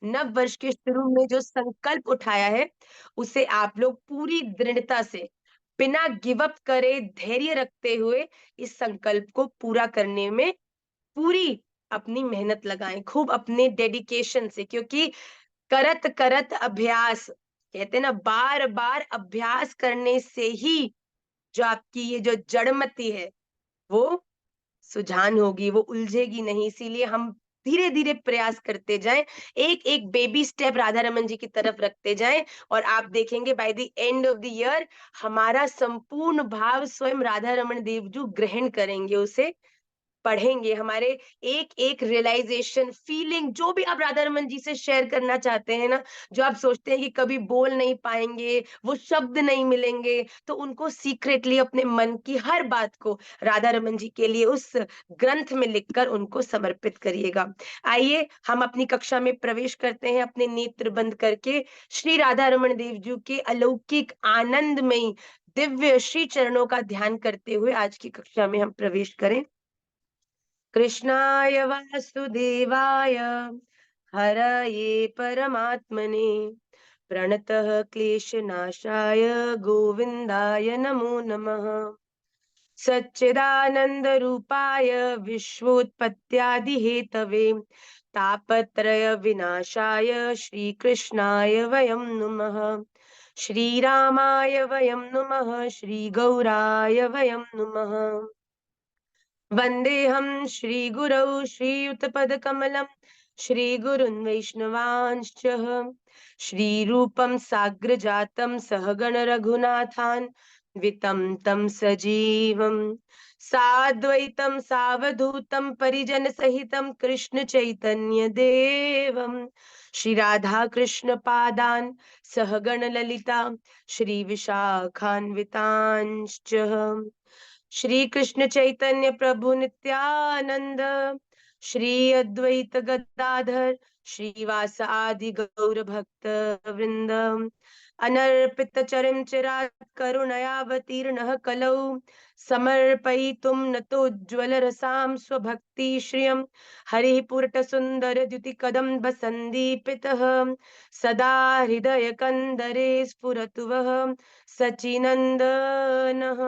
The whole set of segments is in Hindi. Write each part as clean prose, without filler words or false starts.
नव वर्ष के शुरू में जो संकल्प उठाया है, उसे आप लोग पूरी दृढ़ता से, बिना गिव अप करे, धैर्य रखते हुए इस संकल्प को पूरा करने में पूरी अपनी मेहनत लगाएं, खूब अपने डेडिकेशन से, क्योंकि करत करत अभ्यास, कहते हैं ना, बार बार अभ्यास करने से ही जो आपकी ये जो जड़मति है, वो सुजान होगी, वो उलझेगी नहीं। इसीलिए हम धीरे-धीरे प्रयास करते जाएँ, एक-एक बेबी स्टेप राधा रमन जी की तरफ रखते जाएँ, और आप देखेंगे by the end of the year हमारा संपूर्ण भाव स्वयं राधा रमन देव जी ग्रहण करेंगे उसे, पढ़ेंगे। हमारे एक-एक रियलाइज़ेशन, फीलिंग, जो भी आप राधा रमन जी से शेयर करना चाहते हैं ना, जो आप सोचते हैं कि कभी बोल नहीं पाएँगे, वो शब्द नहीं मिलेंगे, तो उनको सीक्रेटली अपने मन की हर बात को राधा रमन जी के लिए उस ग्रंथ में लिखकर उनको समर्पित करिएगा। आइए हम अपनी कक्षा में प्रवेश करते हैं, अपने नेत्र बंद करके श्री राधा रमन देव जी के अलौकिक आनंदमयी दिव्य श्री चरणों का ध्यान करते हुए आज की कक्षा में हम प्रवेश करें। कृष्णाय वासुदेवाय हरये परमात्मने प्रणतः क्लेशनाशाय गोविन्दाय नमो नमः। सच्चिदानन्दरूपाय विश्वोत्पत्त्यादिहेतवे तापत्रय विनाशाय श्रीकृष्णाय वयं नुमः। श्रीरामाय वयं नुमः, श्रीगौराय वयं नुमः। वन्देऽहं श्रीगुरौ श्रीयुतपदकमलं श्रीगुरून् वैष्णवांश्च श्रीरूपं साग्रजातं सहगण रघुनाथान्वितं तं सजीवं साद्वैतं सावधूतं परिजनसहितं कृष्ण चैतन्य देवं श्री राधा कृष्ण पादान् सहगण ललिता श्री विशाखान्वितांश्च श्री कृष्ण चैतन्य प्रभु नित्यानंद श्री अद्वैत गदाधर श्रीवास आदि गौर भक्त वृंद अनर्पित चरिम चिरात् करुणयावतीर्णः कलौ समर्पयितुं नतोज्ज्वल रसां स्वभक्ति श्रियं हरिः पुरट सुंदर द्युति कदम्ब संदीपितः सदा हृदय कंदरे स्फुरतु वः सचिनंदनः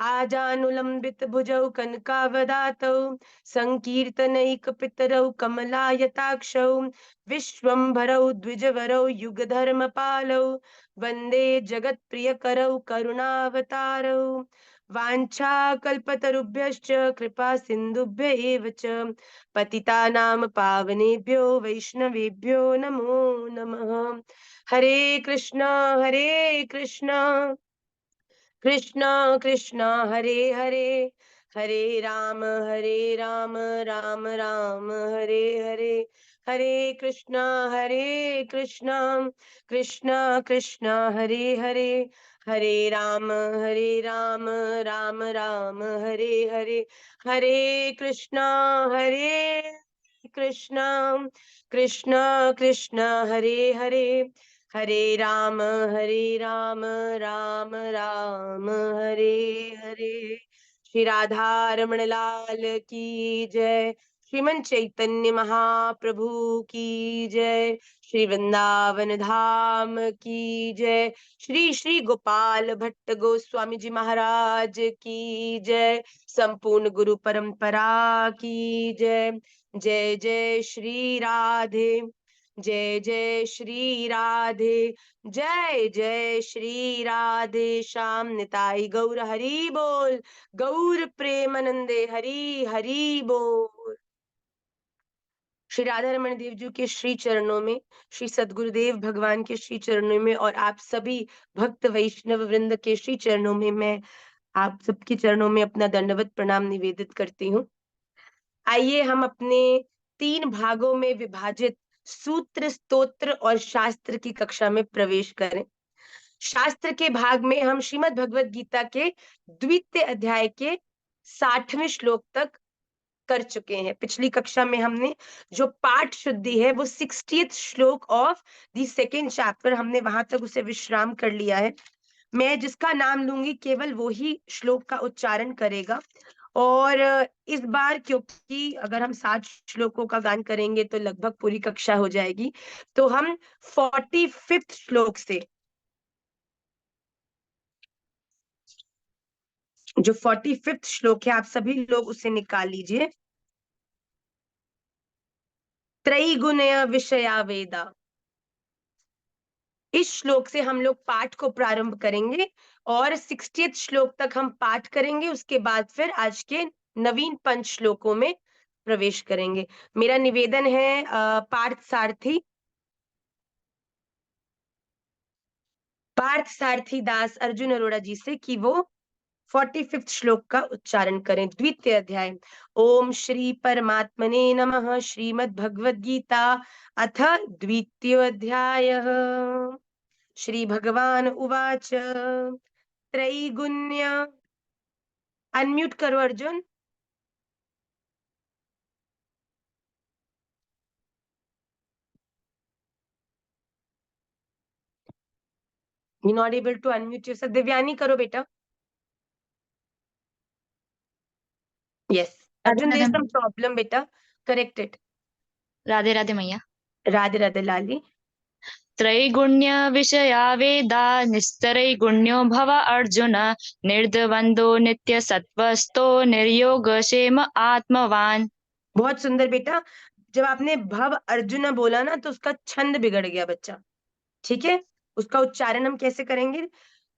आजानुलंबित भुजौ कनकावदातौ संकीर्तनैक पितरौ कमलायताक्षौ विश्वम्भरौ द्विजवरौ युगधर्मपालौ वन्दे जगत्प्रियकरौ करुणावतारौ वाञ्छाकल्पतरुभ्यश्च कृपा सिन्धुभ्य एव च पतितानां पावनेभ्यो वैष्णवेभ्यो नमो नमः। हरे कृष्ण कृष्ण कृष्ण हरे हरे, हरे राम राम राम हरे हरे, हरे कृष्ण कृष्ण कृष्ण हरे हरे राम राम राम हरे हरे, हरे कृष्ण कृष्ण कृष्ण हरे हरे राम राम राम हरे हरे। श्री राधा रमण लाल की जय, श्रीमन चैतन्य महाप्रभु की जय, श्री वृंदावन धाम की जय, श्री श्री गोपाल भट्ट गोस्वामी जी महाराज की जय, संपूर्ण गुरु परंपरा की जय। जय जय श्री राधे, जय जय श्री राधे, जय जय श्री राधे श्याम निताई गौर हरि बोल, गौर प्रेमानंदे हरि हरि बोल। श्री राधा रमन देव जी के श्री चरणों में, श्री सद्गुरुदेव भगवान के श्री चरणों में और आप सभी भक्त वैष्णव वृंद के श्री चरणों में मैं आप सबके चरणों में अपना दंडवत प्रणाम निवेदित करती हूँ। आइए हम अपने 3 भागों में विभाजित सूत्र, स्तोत्र और शास्त्र की कक्षा में प्रवेश करें। शास्त्र के भाग में हम श्रीमद् भगवत गीता के द्वितीय अध्याय के 60वें श्लोक तक कर चुके हैं। पिछली कक्षा में हमने जो पाठ शुद्धि है वो 60th श्लोक ऑफ द सेकेंड चैप्टर, हमने वहां तक उसे विश्राम कर लिया है। मैं जिसका नाम लूंगी केवल वो ही श्लोक का उच्चारण करेगा और इस बार क्योंकि अगर हम 7 श्लोकों का गान करेंगे तो लगभग पूरी कक्षा हो जाएगी, तो हम 45th श्लोक से, जो 45th श्लोक है, आप सभी लोग उसे निकाल लीजिए। त्रैगुण्य विषया वेदा, इस श्लोक से हम लोग पाठ को प्रारंभ करेंगे और 60th श्लोक तक हम पाठ करेंगे। उसके बाद फिर आज के नवीन 5 श्लोकों में प्रवेश करेंगे। मेरा निवेदन है पार्थ सारथी दास अर्जुन अरोड़ा जी से कि वो 45th श्लोक का उच्चारण करें। द्वितीय अध्याय। ओम श्री परमात्मने नमः। श्रीमद् भगवद गीता अथ द्वितीय अध्याय। श्री भगवान उवाच त्रैगुण्य, अनम्यूट करो Arjun. You not able to unmute yourself. Divyani करो बेटा। Yes Arjun, there is some problem बेटा, करेक्ट इट। राधे राधे मैया। राधे राधे लाली। त्रैगुण्य विषया वेदा निस्त्रैगुण्यो भव अर्जुन निर्द्वन्द्वो नित्य सत्वस्तो निर्योगक्षेम आत्मवान। बहुत सुंदर बेटा। जब आपने भव अर्जुन बोला ना तो उसका छंद बिगड़ गया बच्चा। ठीक है, उसका उच्चारण हम कैसे करेंगे?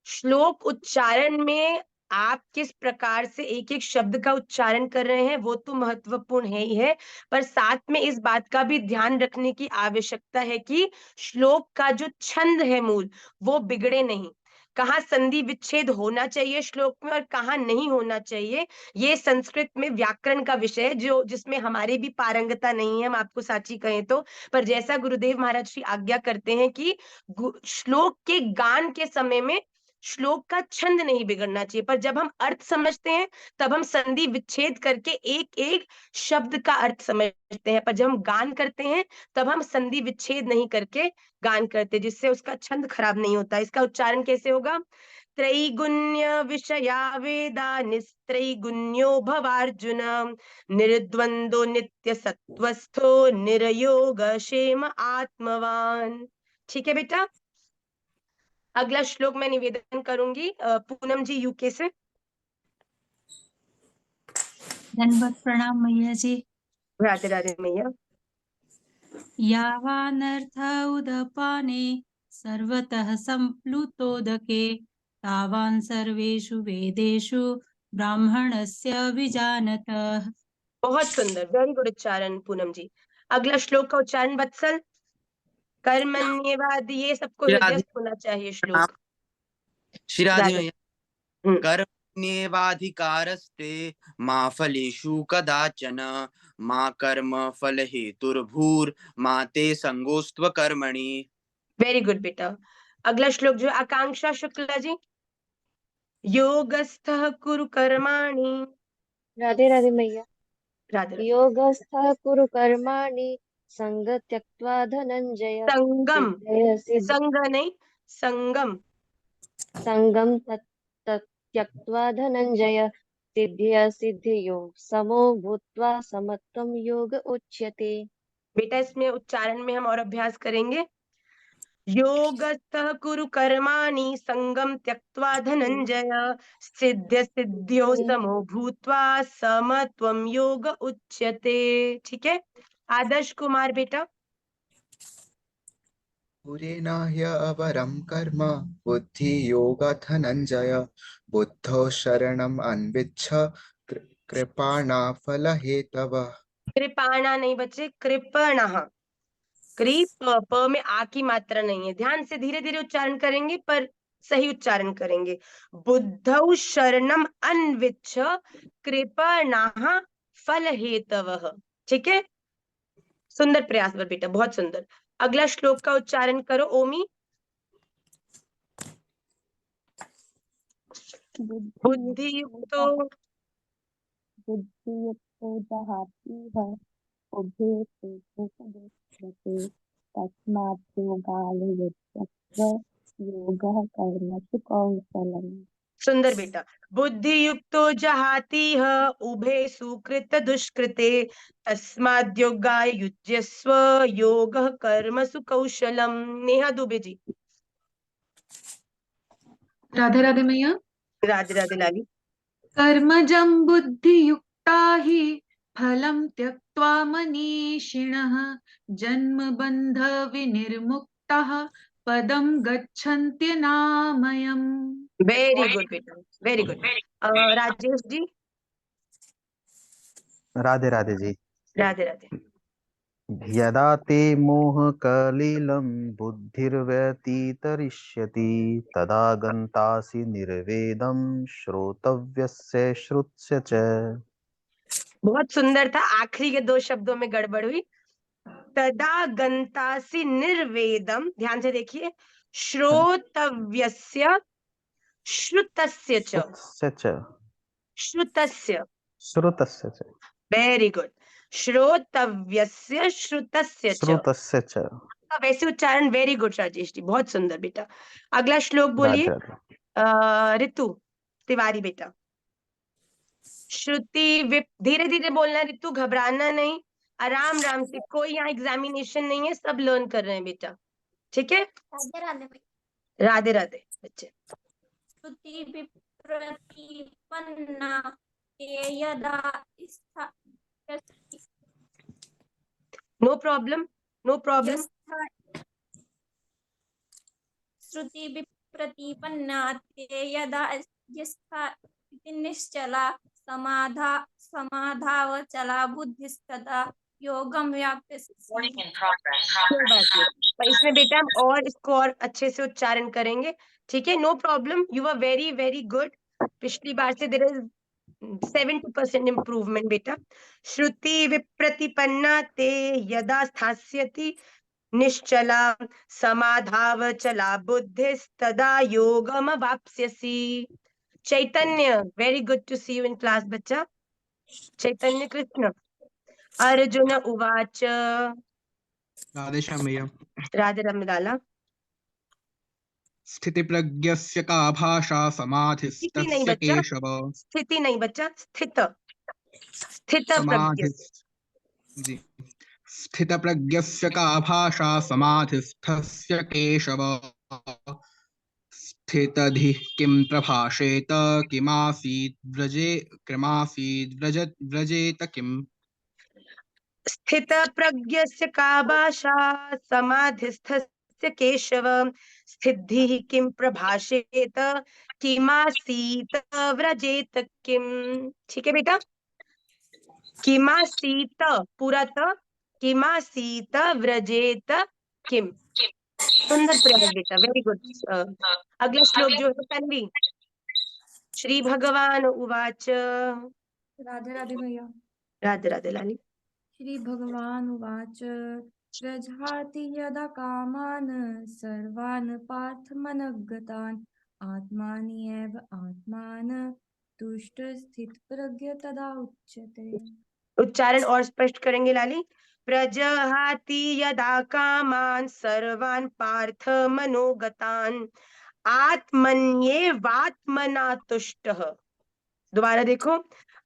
श्लोक उच्चारण में आप किस प्रकार से एक एक शब्द का उच्चारण कर रहे हैं वो तो महत्वपूर्ण है ही है, पर साथ में इस बात का भी ध्यान रखने की आवश्यकता है कि श्लोक का जो छंद है मूल, वो बिगड़े नहीं। कहाँ संधि विच्छेद होना चाहिए श्लोक में और कहाँ नहीं होना चाहिए, ये संस्कृत में व्याकरण का विषय है, जो जिसमें हमारी भी पारंगता नहीं है, हम आपको साची कहें तो। पर जैसा गुरुदेव महाराज श्री आज्ञा करते हैं कि श्लोक के गान के समय में श्लोक का छंद नहीं बिगड़ना चाहिए, पर जब हम अर्थ समझते हैं तब हम संधि विच्छेद करके एक एक शब्द का अर्थ समझते हैं, पर जब हम गान करते हैं तब हम संधि विच्छेद नहीं करके गान करते, जिससे उसका छंद खराब नहीं होता। इसका उच्चारण कैसे होगा? त्रैगुण्य विषया वेदा निस्त्रैगुण्यो भवार्जुन निर्द्वंदो नित्य सत्वस्थो निर्योग क्षेम आत्मवान। ठीक है बेटा। अगला श्लोक मैं निवेदन करूंगी पूनम जी यूके से। धन्यवाद, प्रणाम मैया जी। राधे राधे मैया। यावानर्थ उदपाने सर्वतः सम्प्लुतोदके तावान् सर्वेषु वेदेषु ब्राह्मणस्य विजानतः। बहुत सुंदर, वेरी गुड उच्चारण पूनम जी। अगला श्लोक का उच्चारण वत्सल। कर्मण्येवादि, ये सबको श्रीराधे हृदयस्थ होना चाहिए प्रणाम। श्लोक। श्रीराधे राधे। मैया। हम्म। कर्मण्येवाधिकारस्ते मा फलेषु कदाचन मा कर्म फल हेतुर्भूर्मा ते संगोस्त्व कर्मणि। वेरी गुड बेटा। अगला श्लोक जो आकांक्षा शुक्ला जी। योगस्थः कुरु कर्माणि। राधे राधे मैया। राधे राधे। योगस्थः कुरु कर्माणि संग त्यक्त्वा धनंजय संगम, सिद्धय सिद्ध संग नहीं, संगम। संगम त्यक्त्वा धनंजय सिद्धिय सिद्धियो समो भूत्वा समत्वं योग उच्यते। बेटा इसमें उच्चारण में हम और अभ्यास करेंगे। योगस्थः कुरु कर्माणि संगम त्यक्त्वा धनंजय सिद्ध सिद्ध्यो समो भूत्वा समत्वं योग उच्यते। ठीक है, आदर्श कुमार बेटा। पुरेण ह्यवरं कर्म बुद्धियोगात् धनञ्जय बुद्धौ शरणम् अन्विच्छ कृपाणा फलहेतवः। कृपाणा नहीं बच्चे, कृपणः। कृप प में आ की मात्रा नहीं है, ध्यान से धीरे धीरे उच्चारण करेंगे पर सही उच्चारण करेंगे। बुद्धौ शरणम अन्विच्छ कृपणाः फल हेतवः। ठीक है, सुंदर प्रयास बर बेटा, बहुत सुंदर। अगला श्लोक का उच्चारण करो ओमी। बुद्धि युक्तो बुद्धियुक्तो जहातीह उभे उपदिश्यते तस्मात् योगाय युज्यस्व योगः कर्मसु कौशलम्। सुंदर बेटा। बुद्धि युक्तो जहाति उभे सुकृत दुष्कृते तस्माद्योगाय युज्यस्व योगः कर्मसु कौशलम। नेहा दुबे जी। राधे राधे मैया। राधे राधे लाली। कर्मजं बुद्धियुक्ता हि फलं त्यक्त्वा मनीषिणः जन्मबन्ध विनिर्मुक्ताः पदं गच्छन्त्यनामयम्। वेरी गुड बेटा, वेरी गुड। राजेश जी। राधे राधे जी। राधे राधे। यदा ते मोहकलिलं बुद्धिर्व्यतितरिष्यति तदा गन्तासि निर्वेदं श्रोतव्यस्य श्रुत्स्य च। बहुत सुंदर था, आखिरी के दो शब्दों में गड़बड़ हुई। तदा गंतासि निर्वेदम, ध्यान से देखिए, श्रोतव्यस्य श्रुतस्य च। श्रुत्स्य च। श्रुतस्य। श्रुतस्य च। Very good. श्रोतव्यस्य श्रुतस्य च। श्रुतस्य च। वैसे उच्चारण वेरी गुड राजेश जी, बहुत सुंदर बेटा। अगला श्लोक बोलिए। राधे राधे। ऋतु तिवारी बेटा। श्रुति विप, धीरे धीरे बोलना ऋतु, घबराना नहीं, आराम आराम से, कोई यहाँ एग्जामिनेशन नहीं है, सब लर्न कर रहे हैं बेटा, ठीक है। राधे राधे। राधे राधे बच्चे। श्रुति विप्रतिपन्ना ते यदा नो प्रॉब्लम, नो प्रॉब्लम। श्रुति विप्रतिपन्ना ते यदा निश्चला समाधावचला बुद्धिस्तदा योगम व्याप्य। पर इसमें बेटा हम और इसको और अच्छे से उच्चारण करेंगे, ठीक है। No problem, you are very very good. पिछली बार से देयर इज 70% इम्प्रूवमेंट बेटा। श्रुति विप्रतिपन्ना ते यदा स्थास्यति निश्चला समाधावचला बुद्धिस्तदा योगम वाप्स्यसि। Chaitanya, very good to see you in class baccha. Chaitanya Krishna. Arjun उवाच। राधेश्याम भैया। राधे रमदाला। स्थितिप्रज्ञस्य का भाषा स्थिति नहीं समाधिस्तस्य बच्चा, केशव। स्थिति नहीं बच्चा, स्थित, स्थित प्रज्ञ। जी। स्थितप्रज्ञस्य का भाषा समाधिस्थस्य केशव। स्थितधिः किं प्रभाषेत किमासीत् व्रजेत किम्। स्थित प्रज्ञस्य का भाषा समाधिस्थस्य केशव स्थितिः किं प्रभाषेत किमासीत व्रजेत किम। ठीक है बेटा। किमासीत पूरा त, किमासीत व्रजेत किम। सुंदर प्रयोग बेटा, वेरी गुड। अगला श्लोक जो है तन्वी। श्री भगवान उवाच। राधे राधे भैया। राधे राधे लाली। श्री भगवान उवाच प्रजाति यदा कामान सर्वान् पार्थमनगतान् आत्मानि एव आत्मान तुष्ट स्थित प्रज्ञ तदा उच्यते। उच्चारण और स्पष्ट करेंगे लाली। प्रजहाति यदा कामान सर्वान् पार्थ मनोगतान् आत्मन्येवात्मना तुष्टः। दोबारा देखो,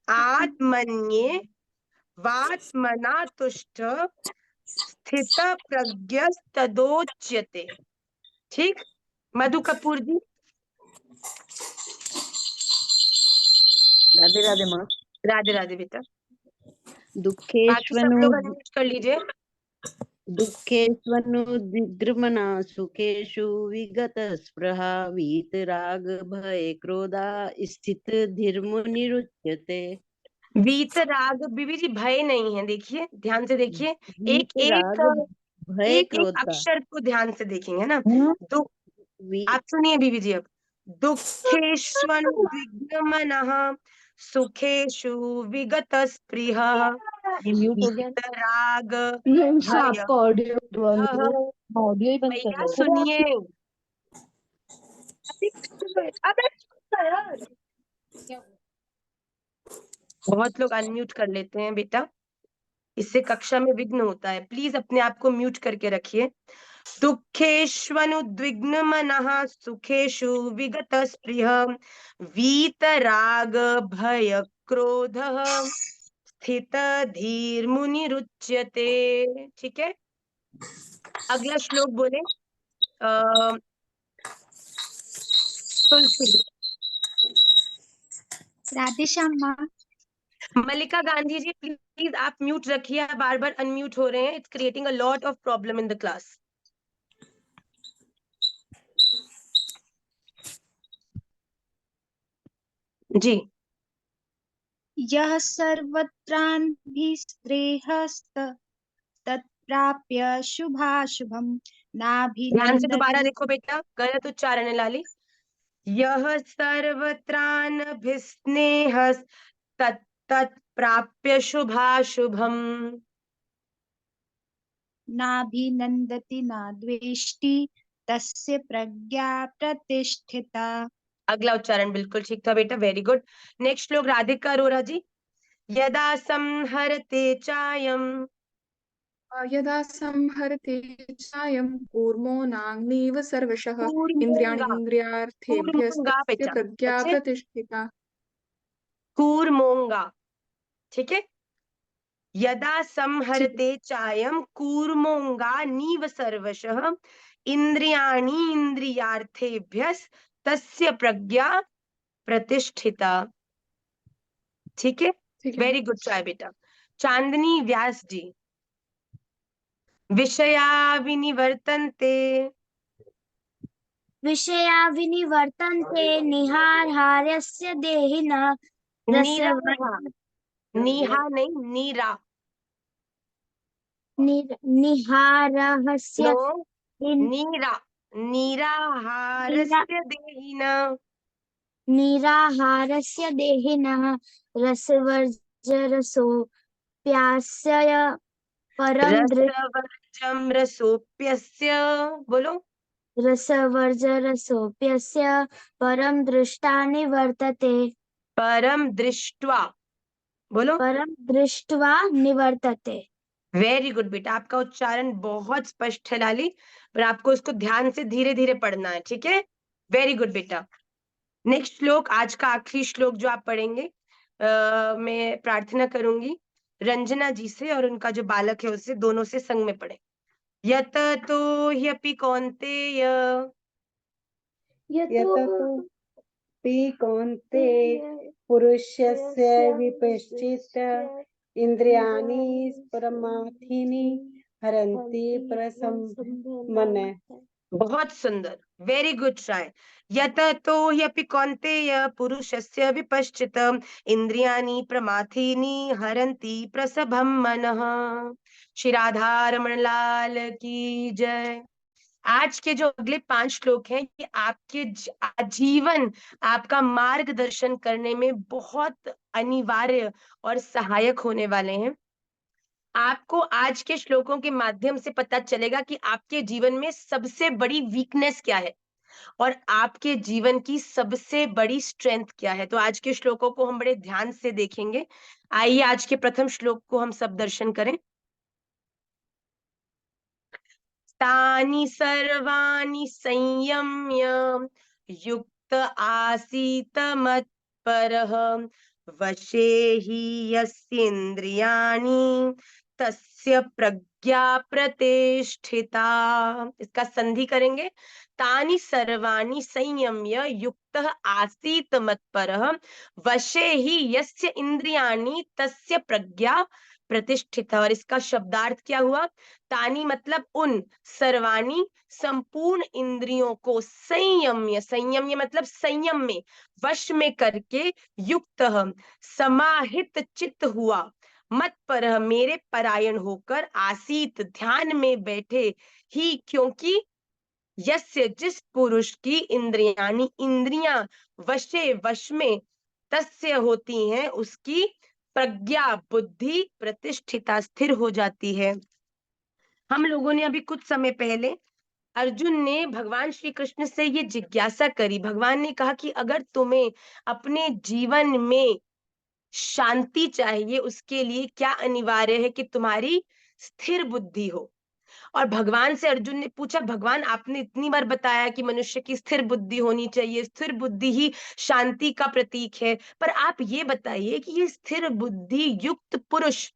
आत्मन्येवात्मना तुष्ट स्थित प्रज्ञस्तदोच्यते। ठीक। मधु कपूर जी। राधे राधे माँ। राधे राधे बेटा। बाकी सब दुःखेष्वनु लोग अनम्यूट कर लीजिए। दुःखेष्वनुद्विग्नमना सुखेषु विगत स्पृहा वीतराग भय क्रोधा स्थित धीर्मुनिरुच्यते। वीतराग बीबी जी भय नहीं है, देखिए ध्यान से देखिए, एक वीतराग भय एक क्रोधा। अक्षर को ध्यान से देखेंगे ना। दुख, आप सुनिए बीबी जी अब। दुःखेष्वनुद्विग्नमनः सुखेषु विगत स्पृहा म्यूट हो गया। वीतराग आपका ऑडियो बंद करो, ऑडियो ही बंद कर भैया दो। सुनिए। बहुत लोग अनम्यूट कर लेते हैं बेटा, इससे कक्षा में विघ्न होता है। प्लीज अपने आप को म्यूट करके रखिए। दुःखेष्वनुद्विग्न मनः सुखेषु विगत स्पृह वीतराग भय क्रोधः स्थित धीर मुनिरुच्यते। ठीक है, अगला श्लोक बोले तुलसी। राधे श्याम माँ। मल्लिका गांधी जी प्लीज आप म्यूट रखिए, आप बार बार अनम्यूट हो रहे हैं, it's creating a lot of problem in the class. जी। यः सर्वत्रान्भिस्त्रेहस्त तत्प्राप्य शुभाशुभं ध्यान से दोबारा नाभिनन्दति। देखो बेटा, गलत उच्चारण है लाली। यह सर्वत्रानभिस्नेह तत् प्राप्य शुभाशुभम नाभिनन्दति न द्वेष्टि तस्य प्रज्ञा प्रतिष्ठिता। अगला उच्चारण बिल्कुल ठीक था बेटा, वेरी गुड। नेक्स्ट श्लोक राधिका अरोरा जी। यदा संहरते चायम यदा संहरते चायं कूर्मो नाग्निव सर्वशः इन्द्रियाणि कूर्मोंगा, कूर्मोंगा इन्द्रियार्थेभ्यस्तस्य बेटा, प्रज्ञा बच्चे प्रतिष्ठिता। कूर्मोंगा, ठीक है। यदा ठीक है। संहरते चायम कूर्मोंगा नीव सर्वशः इंद्रियाणि इंद्रियार्थेभ्यस् तस्य प्रज्ञा प्रतिष्ठिता। ठीक है, ठीक है। वेरी गुड ट्राई बेटा। चांदनी व्यास जी। विषया विनिवर्तन्ते विषया विनिवर्तन्ते निहारहार्यस्य देहिनः नीरा, रसवर्ज नीहा नहीं नीरा, निहारहस्य नो नीरा, नीराहारस्य देहिना निराहारस्य देहिनः रसवर्जरसोऽप्यास्य परं रसवर्जम रसोप्यस्य, बोलो रसवर्जरसोऽप्यस्य परं दृष्टा निवर्तते। परम दृष्ट्वा, बोलो परं दृष्ट्वा निवर्तते। वेरी गुड बेटा, आपका उच्चारण बहुत स्पष्ट है लाली, पर आपको इसको ध्यान से धीरे धीरे पढ़ना है, ठीक है। वेरी गुड बेटा। नेक्स्ट श्लोक, आज का आखिरी श्लोक जो आप पढ़ेंगे, मैं प्रार्थना करूंगी रंजना जी से और उनका जो बालक है उससे, दोनों से संग में पढ़े। यत तो ह्यपि कौन्तेय यतोऽपि कौन्तेय पुरुषस्य विपश्चित् इन्द्रियाणि परमार्थीनि हरन्ति प्रसम्मन। बहुत सुंदर, वेरी गुड ट्राई। यत तो ह्यपि कौन्तेय पुरुषस्य विपश्चित इंद्रियाणि प्रमाथीनि हरन्ति प्रसभं मनः। श्री राधा रमण लाल की जय। आज के जो अगले 5 श्लोक हैं ये आपके आजीवन आपका मार्गदर्शन करने में बहुत अनिवार्य और सहायक होने वाले हैं। आपको आज के श्लोकों के माध्यम से पता चलेगा कि आपके जीवन में सबसे बड़ी वीकनेस क्या है और आपके जीवन की सबसे बड़ी स्ट्रेंथ क्या है। तो आज के श्लोकों को हम बड़े ध्यान से देखेंगे। आइए आज के प्रथम श्लोक को हम सब दर्शन करें। तानि सर्वाणि संयम्य युक्त आसीत मत्परः वशे हि यस्येन्द्रियाणि तस्य प्रज्ञा प्रतिष्ठिता। इसका संधि करेंगे। तानि सर्वाणि संयम्य युक्त आसीत मत्परः वशे हि यस्य इंद्रियाणि तस्य प्रज्ञा प्रतिष्ठिता। और इसका शब्दार्थ क्या हुआ? तानी मतलब उन, सर्वाणी संपूर्ण इंद्रियों को, संयम्य, संयम्य मतलब संयम में, वश में करके, युक्त समाहित चित्त हुआ, मत पर मेरे परायण होकर, आसीत ध्यान में बैठे, ही क्योंकि, यस्य जिस पुरुष की इंद्रियाणी इंद्रियां वशे वश में, तस्य होती हैं उसकी प्रज्ञा बुद्धि प्रतिष्ठिता स्थिर हो जाती है। हम लोगों ने अभी कुछ समय पहले अर्जुन ने भगवान श्री कृष्ण से ये जिज्ञासा करी। भगवान ने कहा कि अगर तुम्हें अपने जीवन में शांति चाहिए उसके लिए क्या अनिवार्य है कि तुम्हारी स्थिर बुद्धि हो। और भगवान से अर्जुन ने पूछा, भगवान आपने इतनी बार बताया कि मनुष्य की स्थिर बुद्धि होनी चाहिए, स्थिर बुद्धि ही शांति का प्रतीक है, पर आप ये बताइए कि ये स्थिर बुद्धि युक्त पुरुष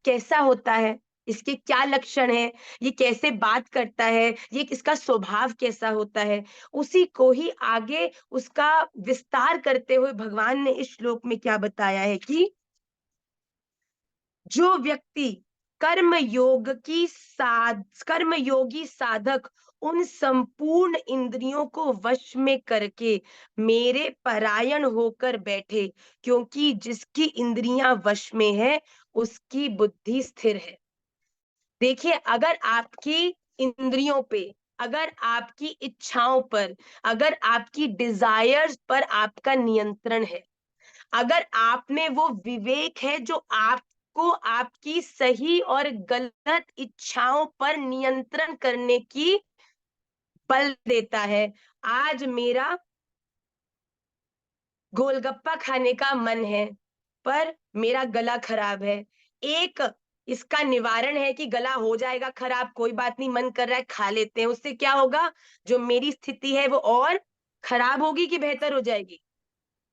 कैसा होता है, इसके क्या लक्षण है, ये कैसे बात करता है, ये इसका स्वभाव कैसा होता है। उसी को ही आगे उसका विस्तार करते हुए भगवान ने इस श्लोक में क्या बताया है कि जो व्यक्ति कर्मयोगी साधक उन संपूर्ण इंद्रियों को वश में करके मेरे परायण होकर बैठे, क्योंकि जिसकी इंद्रियां वश में है उसकी बुद्धि स्थिर है। देखिए, अगर आपकी इंद्रियों पे, अगर आपकी इच्छाओं पर, अगर आपकी डिजायर्स पर आपका नियंत्रण है, अगर आप में वो विवेक है जो आपको आपकी सही और गलत इच्छाओं पर नियंत्रण करने की बल देता है। आज मेरा गोलगप्पा खाने का मन है, पर मेरा गला खराब है। एक इसका निवारण है कि गला हो जाएगा खराब, कोई बात नहीं, मन कर रहा है खा लेते हैं। उससे क्या होगा, जो मेरी स्थिति है वो और खराब होगी कि बेहतर हो जाएगी?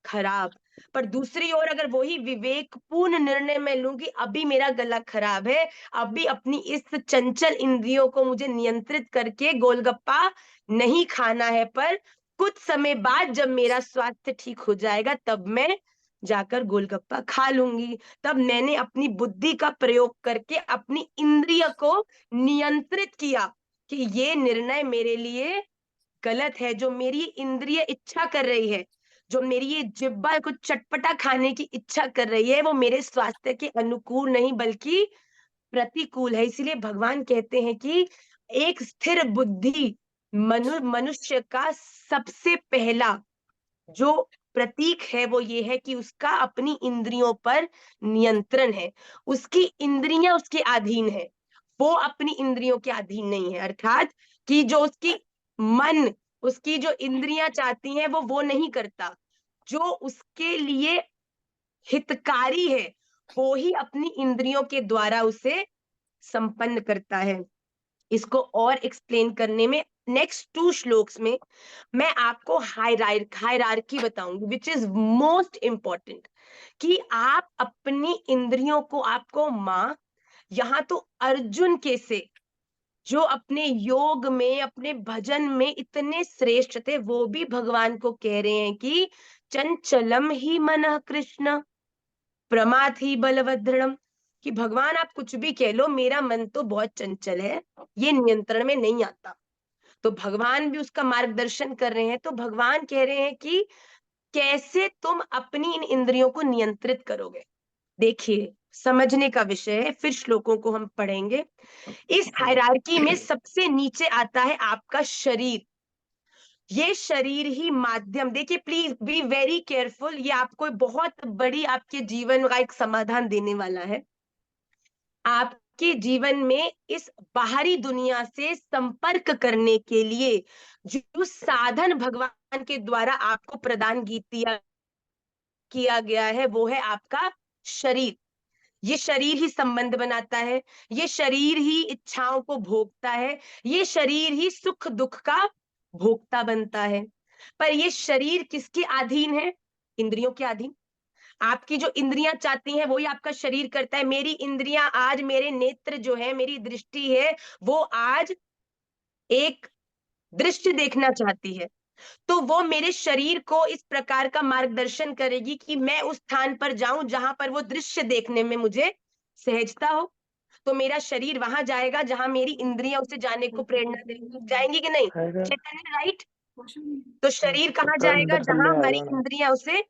खराब। पर दूसरी ओर अगर वही विवेकपूर्ण निर्णय मैं लूंगी, अभी मेरा गला खराब है, अभी अपनी इस चंचल इंद्रियों को मुझे नियंत्रित करके गोलगप्पा नहीं खाना है, पर कुछ समय बाद जब मेरा स्वास्थ्य ठीक हो जाएगा तब मैं जाकर गोलगप्पा खा लूंगी। तब मैंने अपनी बुद्धि का प्रयोग करके अपनी इंद्रिय को नियंत्रित किया कि ये निर्णय मेरे लिए गलत है। जो मेरी इंद्रिय इच्छा कर रही है, जो मेरी ये जिह्वा कुछ चटपटा खाने की इच्छा कर रही है, वो मेरे स्वास्थ्य के अनुकूल नहीं बल्कि प्रतिकूल है। इसीलिए भगवान कहते हैं कि एक स्थिर बुद्धि मनुष्य का सबसे पहला जो प्रतीक है वो ये है कि उसका अपनी इंद्रियों पर नियंत्रण है, उसकी इंद्रियां उसके अधीन है, वो अपनी इंद्रियों के अधीन नहीं है। अर्थात कि जो उसकी मन, उसकी जो इंद्रियां चाहती हैं वो नहीं करता, जो उसके लिए हितकारी है वो ही अपनी इंद्रियों के द्वारा उसे संपन्न करता है। इसको और एक्सप्लेन करने में नेक्स्ट 2 श्लोक्स में मैं आपको हायरार्की बताऊंगी, विच इज मोस्ट इंपॉर्टेंट, कि आप अपनी इंद्रियों को, आपको मां, यहाँ तो अर्जुन के से जो अपने योग में, अपने भजन में इतने श्रेष्ठ थे, वो भी भगवान को कह रहे हैं कि चंचलम ही मनः कृष्ण प्रमाथि बलवदृढ़म, कि भगवान आप कुछ भी कह लो, मेरा मन तो बहुत चंचल है, ये नियंत्रण में नहीं आता। तो भगवान भी उसका मार्गदर्शन कर रहे हैं। तो भगवान कह रहे हैं कि कैसे तुम अपनी इन इंद्रियों को नियंत्रित करोगे। देखिए, समझने का विषय है, फिर श्लोकों को हम पढ़ेंगे। इस हायरार्की में सबसे नीचे आता है आपका शरीर। ये शरीर ही माध्यम, देखिए प्लीज बी वेरी केयरफुल, ये आपको बहुत बड़ी आपके जीवन का एक समाधान देने वाला है। आपके जीवन में इस बाहरी दुनिया से संपर्क करने के लिए जो साधन भगवान के द्वारा आपको प्रदान किया गया है वो है आपका शरीर। ये शरीर ही संबंध बनाता है, ये शरीर ही इच्छाओं को भोगता है, ये शरीर ही सुख दुख का भोक्ता बनता है। पर ये शरीर किसके अधीन है? इंद्रियों के अधीन। आपकी जो इंद्रियां चाहती हैं वही आपका शरीर करता है। मेरी इंद्रियां आज, मेरे नेत्र जो है, मेरी दृष्टि है, वो आज एक दृश्य देखना चाहती है, तो वो मेरे शरीर को इस प्रकार का मार्गदर्शन करेगी कि मैं उस स्थान पर जाऊं जहां पर वो दृश्य देखने में मुझे सहजता हो। तो मेरा शरीर वहां जाएगा जहां मेरी इंद्रियां उसे जाने को प्रेरणा देंगी, जाएंगी कि नहीं चैतन्य, राइट? तो शरीर कहाँ जाएगा? जहां हमारी इंद्रियां उसे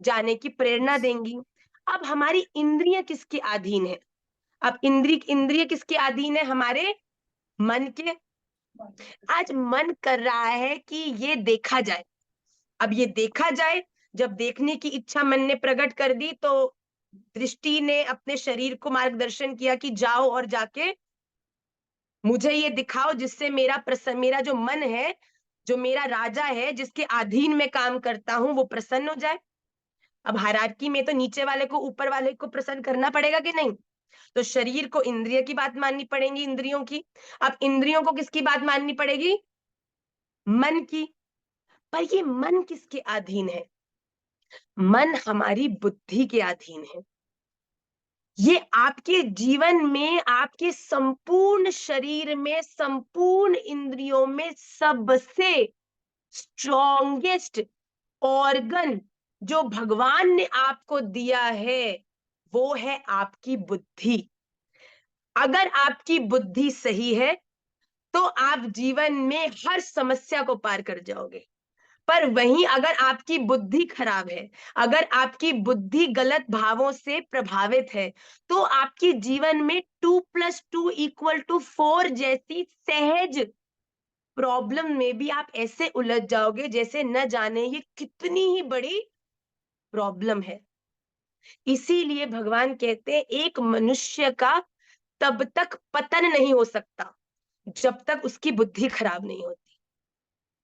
जाने की प्रेरणा देंगी। अब हमारी इंद्रियां किसके अधीन है? अब इंद्रिय किसके अधीन है? हमारे मन के। आज मन कर रहा है कि ये देखा जाए। अब ये देखा जाए, जब देखने की इच्छा मन ने प्रकट कर दी तो दृष्टि ने अपने शरीर को मार्गदर्शन किया कि जाओ और जाके मुझे ये दिखाओ जिससे मेरा जो मन है, जो मेरा राजा है, जिसके अधीन में काम करता हूं, वो प्रसन्न हो जाए। अब हायरार्की में तो नीचे वाले को ऊपर वाले को प्रसन्न करना पड़ेगा कि नहीं? तो शरीर को इंद्रिय की बात माननी पड़ेगी, इंद्रियों की। अब इंद्रियों को किसकी बात माननी पड़ेगी? मन की। पर ये मन किसके अधीन है? मन हमारी बुद्धि के अधीन है। ये आपके जीवन में, आपके संपूर्ण शरीर में, संपूर्ण इंद्रियों में सबसे स्ट्रॉन्गेस्ट ऑर्गन जो भगवान ने आपको दिया है वो है आपकी बुद्धि। अगर आपकी बुद्धि सही है तो आप जीवन में हर समस्या को पार कर जाओगे। पर वहीं अगर आपकी बुद्धि खराब है, अगर आपकी बुद्धि गलत भावों से प्रभावित है, तो आपके जीवन में 2+2 = 4 जैसी सहज प्रॉब्लम में भी आप ऐसे उलझ जाओगे जैसे न जाने ये कितनी ही बड़ी प्रॉब्लम है। इसीलिए भगवान कहते हैं एक मनुष्य का तब तक पतन नहीं हो सकता जब तक उसकी बुद्धि खराब नहीं होती।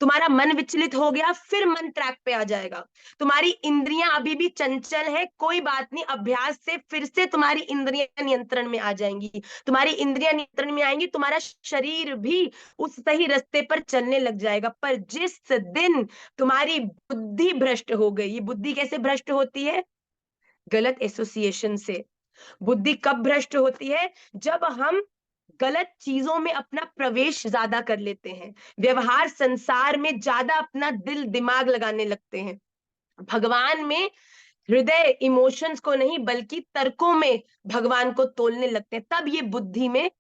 तुम्हारा मन विचलित हो गया, फिर मन ट्रैक पे आ जाएगा। तुम्हारी इंद्रियां अभी भी चंचल है, कोई बात नहीं, अभ्यास से फिर से तुम्हारी इंद्रियां नियंत्रण में आ जाएंगी। तुम्हारी इंद्रियां नियंत्रण में आएंगी, तुम्हारा शरीर भी उस सही रास्ते पर चलने लग जाएगा। पर जिस दिन तुम्हारी बुद्धि भ्रष्ट हो गई, ये बुद्धि कैसे भ्रष्ट होती है? गलत एसोसिएशन से। बुद्धि कब भ्रष्ट होती है? जब हम गलत चीजों में अपना प्रवेश ज्यादा कर लेते हैं, व्यवहार संसार में ज्यादा अपना दिल दिमाग लगाने लगते हैं, भगवान में हृदय इमोशंस को नहीं बल्कि तर्कों में भगवान को तोलने लगते हैं, तब ये बुद्धि में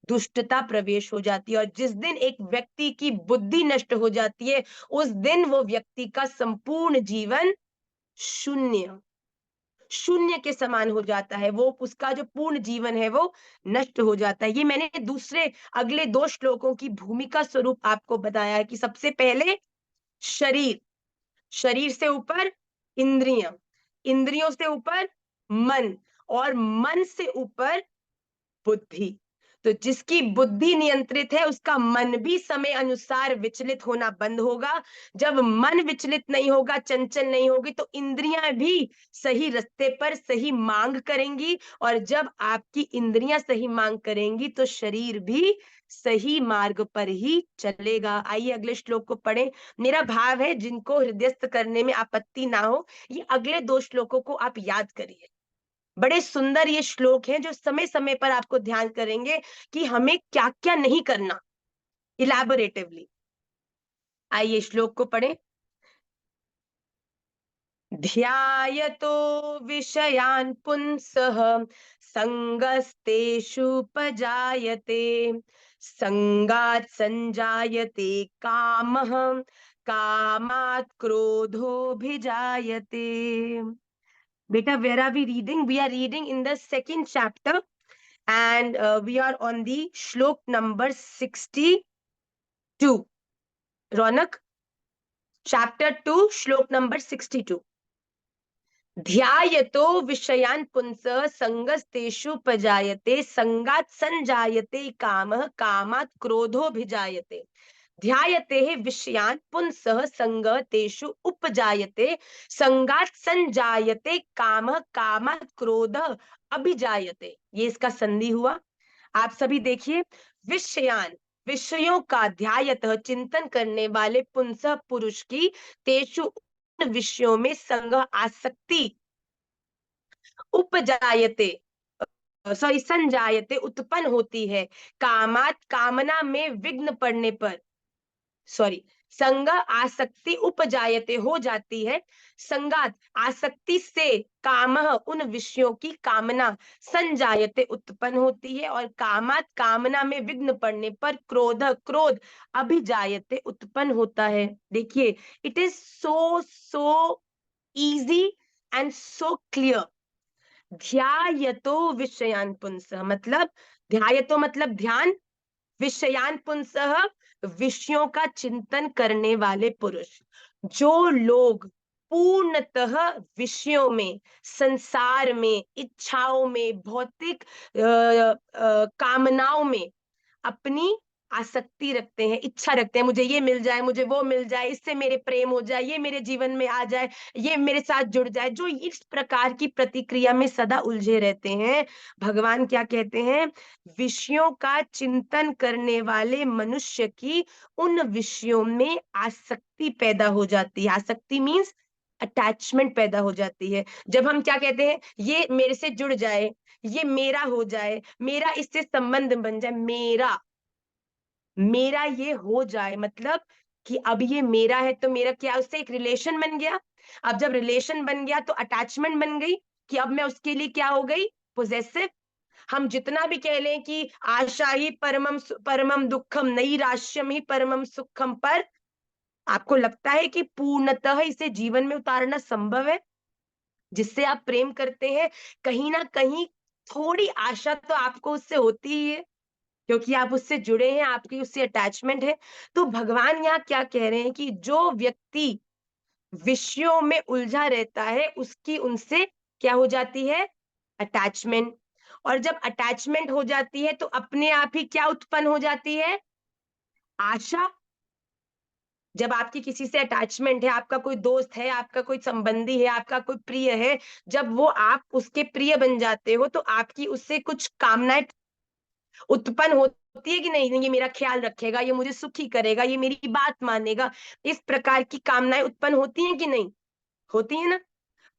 दुष्टता प्रवेश हो जाती है। और जिस दिन एक व्यक्ति की बुद्धि नष्ट हो जाती है, उस दिन वो व्यक्ति का संपूर्ण जीवन शून्य शून्य के समान हो जाता है। वो उसका जो पूर्ण जीवन है वो नष्ट हो जाता है। ये मैंने दूसरे अगले 2 श्लोकों की भूमिका स्वरूप आपको बताया है कि सबसे पहले शरीर, शरीर से ऊपर इंद्रियां, इंद्रियों से ऊपर मन, और मन से ऊपर बुद्धि। तो जिसकी बुद्धि नियंत्रित है उसका मन भी समय अनुसार विचलित होना बंद होगा। जब मन विचलित नहीं होगा, चंचल नहीं होगी, तो इंद्रियां भी सही रास्ते पर सही मांग करेंगी, और जब आपकी इंद्रियां सही मांग करेंगी तो शरीर भी सही मार्ग पर ही चलेगा। आइए अगले श्लोक को पढ़ें। मेरा भाव है जिनको हृदयस्थ करने में आपत्ति ना हो, ये अगले 2 श्लोकों को आप याद करिए। बड़े सुंदर ये श्लोक हैं जो समय समय पर आपको ध्यान करेंगे कि हमें क्या क्या नहीं करना, इलैबोरेटिवली। आइए श्लोक को पढ़ें। ध्यायतो विषयान् पुंसः संगस्तेषुपजायते, संगात् संजायते कामः, कामात् क्रोधोऽभिजायते। Beta, where are we reading? We are reading in the 2nd chapter, and we are on the shlok number 62. Ronak, chapter 2, shlok number 62. ध्यायतो विषयान् पुंसः संगस्तेषु पजायते, संगात् संजायते कामः, कामात् क्रोधोऽभिजायते। ध्यायते विषयान् पुंसः संगः तेषु उपजायते, संगात् संजायते कामः, कामात् क्रोधः अभिजायते। ये इसका संधि हुआ। आप सभी देखिए, विषयान, विषयों का, ध्यायतः चिंतन करने वाले, पुंसः पुरुष की, तेषु विषयों में, संग आसक्ति, उपजायते सॉरी संजायते उत्पन्न होती है, कामात कामना में विघ्न पड़ने पर, सॉरी संग आसक्ति उपजायते हो जाती है, संगात आसक्ति से, कामः उन विषयों की कामना, संजायते उत्पन्न होती है, और कामात कामना में विघ्न पड़ने पर, क्रोध क्रोध अभिजायते उत्पन्न होता है। देखिए, it is so easy and so clear. ध्यायतो विषयान पुंसः मतलब, ध्यायतो मतलब ध्यान, विषयान पुंसः विषयों का चिंतन करने वाले पुरुष। जो लोग पूर्णतः विषयों में, संसार में, इच्छाओं में, भौतिक कामनाओं में अपनी आसक्ति रखते हैं, इच्छा रखते हैं, मुझे ये मिल जाए, मुझे वो मिल जाए, इससे मेरे प्रेम हो जाए, ये मेरे जीवन में आ जाए, ये मेरे साथ जुड़ जाए, जो इस प्रकार की प्रतिक्रिया में सदा उलझे रहते हैं, भगवान क्या कहते हैं, विषयों का चिंतन करने वाले मनुष्य की उन विषयों में आसक्ति पैदा हो जाती है। आसक्ति मीन्स अटैचमेंट पैदा हो जाती है। जब हम क्या कहते हैं, ये मेरे से जुड़ जाए, ये मेरा हो जाए, मेरा इससे संबंध बन जाए, मेरा ये हो जाए, मतलब कि अब ये मेरा है तो मेरा क्या, उससे एक रिलेशन बन गया। अब जब रिलेशन बन गया तो अटैचमेंट बन गई कि अब मैं उसके लिए क्या हो गई, पोजेसिव। हम जितना भी कह लें कि आशा ही परमम दुखम, नई राश्यम ही परमम सुखम, पर आपको लगता है कि पूर्णतः इसे जीवन में उतारना संभव है? जिससे आप प्रेम करते हैं, कहीं ना कहीं थोड़ी आशा तो आपको उससे होती ही है, क्योंकि आप उससे जुड़े हैं, आपकी उससे अटैचमेंट है। तो भगवान यहाँ क्या कह रहे हैं कि जो व्यक्ति विषयों में उलझा रहता है, उसकी उनसे क्या हो जाती है, अटैचमेंट। और जब अटैचमेंट हो जाती है तो अपने आप ही क्या उत्पन्न हो जाती है, आशा। जब आपकी किसी से अटैचमेंट है, आपका कोई दोस्त है, आपका कोई संबंधी है, आपका कोई प्रिय है, जब वो आप उसके प्रिय बन जाते हो तो आपकी उससे कुछ कामनाएं उत्पन्न होती है कि नहीं, ये मेरा ख्याल रखेगा, ये मुझे सुखी करेगा, ये मेरी बात मानेगा, इस प्रकार की कामनाएं उत्पन्न होती हैं कि नहीं, होती है ना।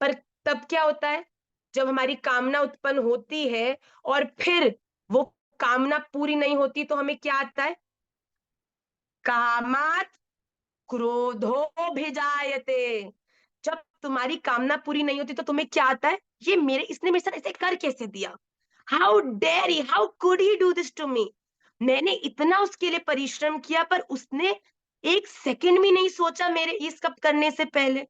पर तब क्या होता है, जब हमारी कामना उत्पन्न होती है और फिर वो कामना पूरी नहीं होती तो हमें क्या आता है, कामात क्रोधोभिजायते। जब तुम्हारी कामना पूरी नहीं होती तो तुम्हें क्या आता है, ये मेरे, इसने मेरे साथ ऐसे कर कैसे दिया, how dare he, how could he do this to me. मैंने इतना उसके लिए परिश्रम किया पर उसने एक सेकंड भी नहीं सोचा मेरे इस सब करने से पहले।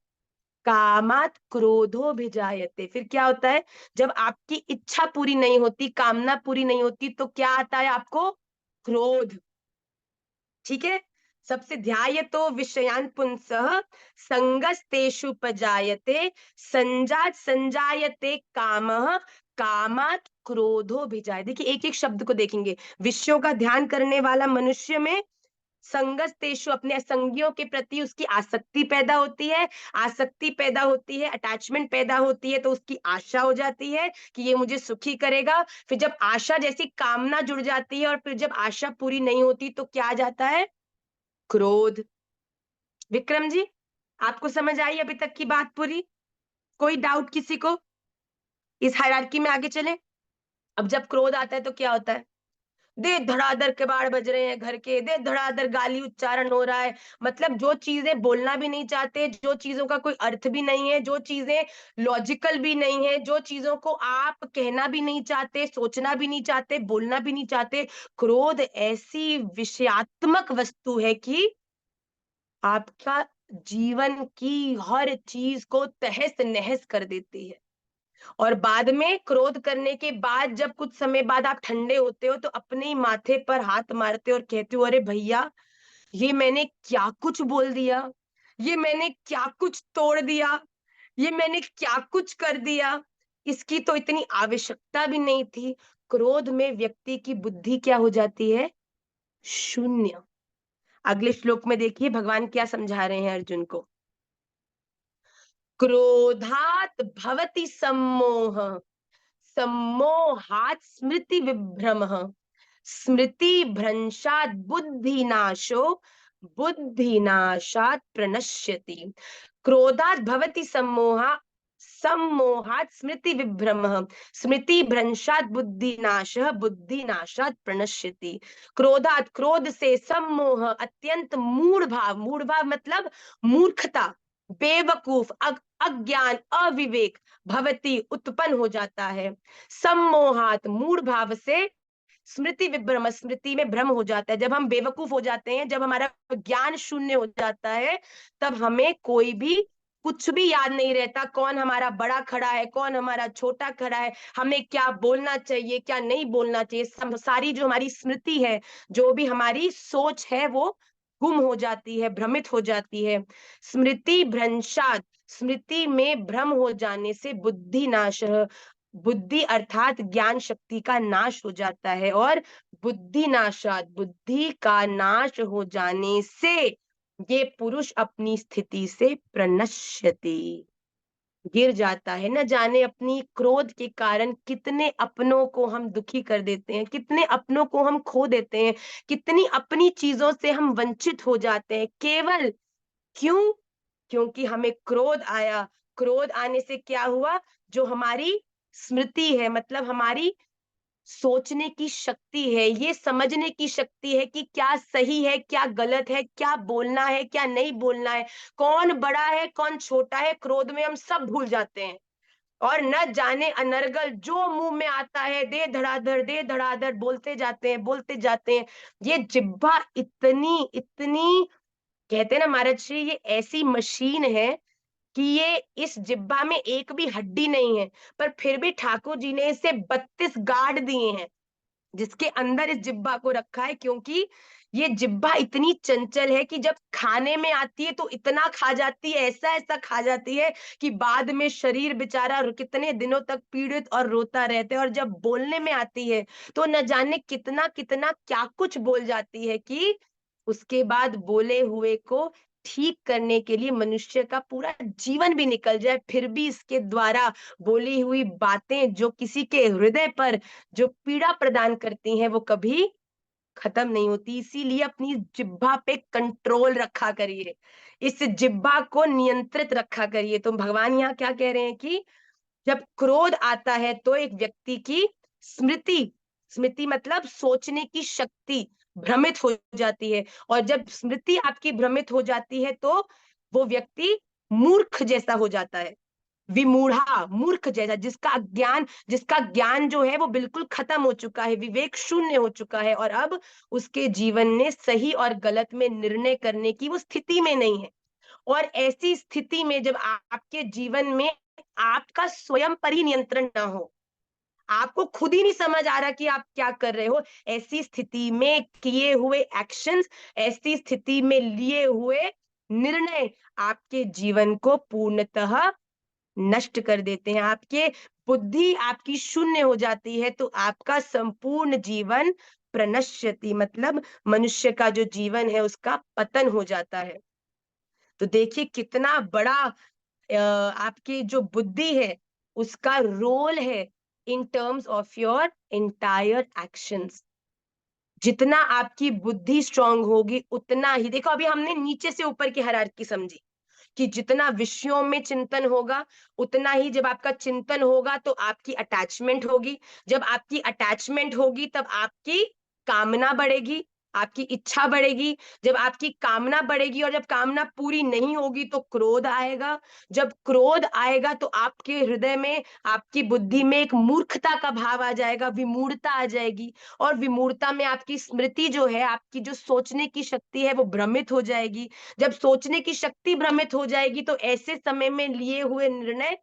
कामात क्रोधो भिजायते, फिर क्या होता है, जब आपकी इच्छा पूरी नहीं होती, कामना पूरी नहीं होती तो क्या आता है आपको, क्रोध। ठीक है, सबसे ध्यायतो विषयान पुंसः संगस्तेषुपजायते संजात संजायते कामः कामात क्रोधो भिजाय। देखिए एक एक शब्द को देखेंगे, विषयों का ध्यान करने वाला मनुष्य में संगस्तेषु, अपने संगियों के प्रति उसकी आसक्ति पैदा होती है, आसक्ति पैदा होती है, अटैचमेंट पैदा होती है, तो उसकी आशा हो जाती है कि ये मुझे सुखी करेगा। फिर जब आशा जैसी कामना जुड़ जाती है और फिर जब आशा पूरी नहीं होती तो क्या आ जाता है, क्रोध। विक्रम जी, आपको समझ आई अभी तक की बात पूरी? कोई डाउट किसी को? इस हायरार्की में आगे चले। अब जब क्रोध आता है तो क्या होता है, दे धड़ाधड़ कबाड़ बज रहे हैं घर के, दे धड़ाधड़ गाली उच्चारण हो रहा है, मतलब जो चीजें बोलना भी नहीं चाहते, जो चीजों का कोई अर्थ भी नहीं है, जो चीजें लॉजिकल भी नहीं है, जो चीजों को आप कहना भी नहीं चाहते, सोचना भी नहीं चाहते, बोलना भी नहीं चाहते। क्रोध ऐसी विषयात्मक वस्तु है कि आपका जीवन की हर चीज को तहस नहस कर देती है। और बाद में क्रोध करने के बाद जब कुछ समय बाद आप ठंडे होते हो तो अपने ही माथे पर हाथ मारते हो और कहते हो, अरे भैया ये मैंने क्या कुछ बोल दिया, ये मैंने क्या कुछ तोड़ दिया, ये मैंने क्या कुछ कर दिया, इसकी तो इतनी आवश्यकता भी नहीं थी। क्रोध में व्यक्ति की बुद्धि क्या हो जाती है, शून्य। अगले श्लोक में देखिए भगवान क्या समझा रहे हैं अर्जुन को, क्रोधात भवति सम्मोह, सम्मोहात् स्मृति विभ्रमः, स्मृति भ्रंशात् बुद्धिनाशो, बुद्धिनाशात् प्रणश्यति। क्रोधात् भवति सम्मोहा, सम्मोहात् स्मृति विभ्रमः, स्मृति भ्रंशात् बुद्धिनाशः, बुद्धिनाशात् प्रणश्यति। क्रोधात्, क्रोध से, सम्मोह अत्यंत मूढ़ भाव, मूढ़ भाव मतलब मूर्खता, बेवकूफ, अज्ञान, अविवेक, भवती उत्पन्न हो जाता है, सम्मोहात मूढ़ भाव से, स्मृति विभ्रम, स्मृति में भ्रम हो जाता है। जब हम बेवकूफ हो जाते हैं, जब हमारा ज्ञान शून्य हो जाता है, तब हमें कोई भी कुछ भी याद नहीं रहता, कौन हमारा बड़ा खड़ा है, कौन हमारा छोटा खड़ा है, हमें क्या बोलना चाहिए, क्या नहीं बोलना चाहिए, सारी जो हमारी स्मृति है, जो भी हमारी सोच है, वो गुम हो जाती है, भ्रमित हो जाती है। स्मृति भ्रंशात, स्मृति में भ्रम हो जाने से, बुद्धि नाश, बुद्धि अर्थात ज्ञान शक्ति का नाश हो जाता है, और बुद्धि नाशात, बुद्धि का नाश हो जाने से ये पुरुष अपनी स्थिति से प्रणश्यति, गिर जाता है। न जाने अपनी क्रोध के कारण कितने अपनों को हम दुखी कर देते हैं, कितने अपनों को हम खो देते हैं, कितनी अपनी चीजों से हम वंचित हो जाते हैं, केवल क्यों? क्योंकि हमें क्रोध आया। क्रोध आने से क्या हुआ? जो हमारी स्मृति है, मतलब हमारी सोचने की शक्ति है, ये समझने की शक्ति है कि क्या सही है, क्या गलत है, क्या बोलना है, क्या नहीं बोलना है, कौन बड़ा है, कौन छोटा है, क्रोध में हम सब भूल जाते हैं। और न जाने अनर्गल जो मुंह में आता है दे धड़ाधड़ बोलते जाते हैं, बोलते जाते हैं। ये जिह्वा इतनी इतनी, कहते हैं ना महाराज श्री, ये ऐसी मशीन है कि ये इस जिह्वा में एक भी हड्डी नहीं है, पर फिर भी ठाकुर जी ने इसे 32 गार्ड दिए हैं जिसके अंदर इस जिह्वा को रखा है, क्योंकि ये जिह्वा इतनी चंचल है कि जब खाने में आती है तो इतना खा जाती है, ऐसा ऐसा खा जाती है कि बाद में शरीर बेचारा कितने दिनों तक पीड़ित और रोता रहता है। और जब बोलने में आती है तो न जाने कितना कितना क्या कुछ बोल जाती है कि उसके बाद बोले हुए को ठीक करने के लिए मनुष्य का पूरा जीवन भी निकल जाए, फिर भी इसके द्वारा बोली हुई बातें जो किसी के हृदय पर जो पीड़ा प्रदान करती हैं वो कभी खत्म नहीं होती। इसीलिए अपनी जिह्वा पे कंट्रोल रखा करिए, इस जिह्वा को नियंत्रित रखा करिए। तो भगवान यहाँ क्या कह रहे हैं कि जब क्रोध आता है तो एक व्यक्ति की स्मृति, स्मृति मतलब सोचने की शक्ति भ्रमित हो जाती है। और जब स्मृति आपकी भ्रमित हो जाती है तो वो व्यक्ति मूर्ख जैसा हो जाता है, विमूढ़ा, मूर्ख जैसा, जिसका ज्ञान जो है वो बिल्कुल खत्म हो चुका है, विवेक शून्य हो चुका है, और अब उसके जीवन में सही और गलत में निर्णय करने की वो स्थिति में नहीं है। और ऐसी स्थिति में जब आपके जीवन में आपका स्वयं पर ही नियंत्रण ना हो, आपको खुद ही नहीं समझ आ रहा कि आप क्या कर रहे हो, ऐसी स्थिति में किए हुए एक्शंस, ऐसी स्थिति में लिए हुए निर्णय आपके जीवन को पूर्णतः नष्ट कर देते हैं। आपके बुद्धि आपकी शून्य हो जाती है तो आपका संपूर्ण जीवन प्रणश्यति, मतलब मनुष्य का जो जीवन है उसका पतन हो जाता है। तो देखिए कितना बड़ा आपकी जो बुद्धि है उसका रोल है in terms of your entire actions. जितना आपकी बुद्धि स्ट्रांग होगी उतना ही, देखो अभी हमने नीचे से ऊपर की हायरार्की समझी कि जितना विषयों में चिंतन होगा उतना ही, जब आपका चिंतन होगा तो आपकी अटैचमेंट होगी, जब आपकी अटैचमेंट होगी तब आपकी कामना बढ़ेगी, आपकी इच्छा बढ़ेगी, जब आपकी कामना बढ़ेगी और जब कामना पूरी नहीं होगी तो क्रोध आएगा, जब क्रोध आएगा तो आपके हृदय में, आपकी बुद्धि में एक मूर्खता का भाव आ जाएगा, विमूढ़ता आ जाएगी, और विमूढ़ता में आपकी स्मृति जो है, आपकी जो सोचने की शक्ति है वो भ्रमित हो जाएगी। जब सोचने की शक्ति भ्रमित हो जाएगी तो ऐसे समय में लिए हुए निर्णय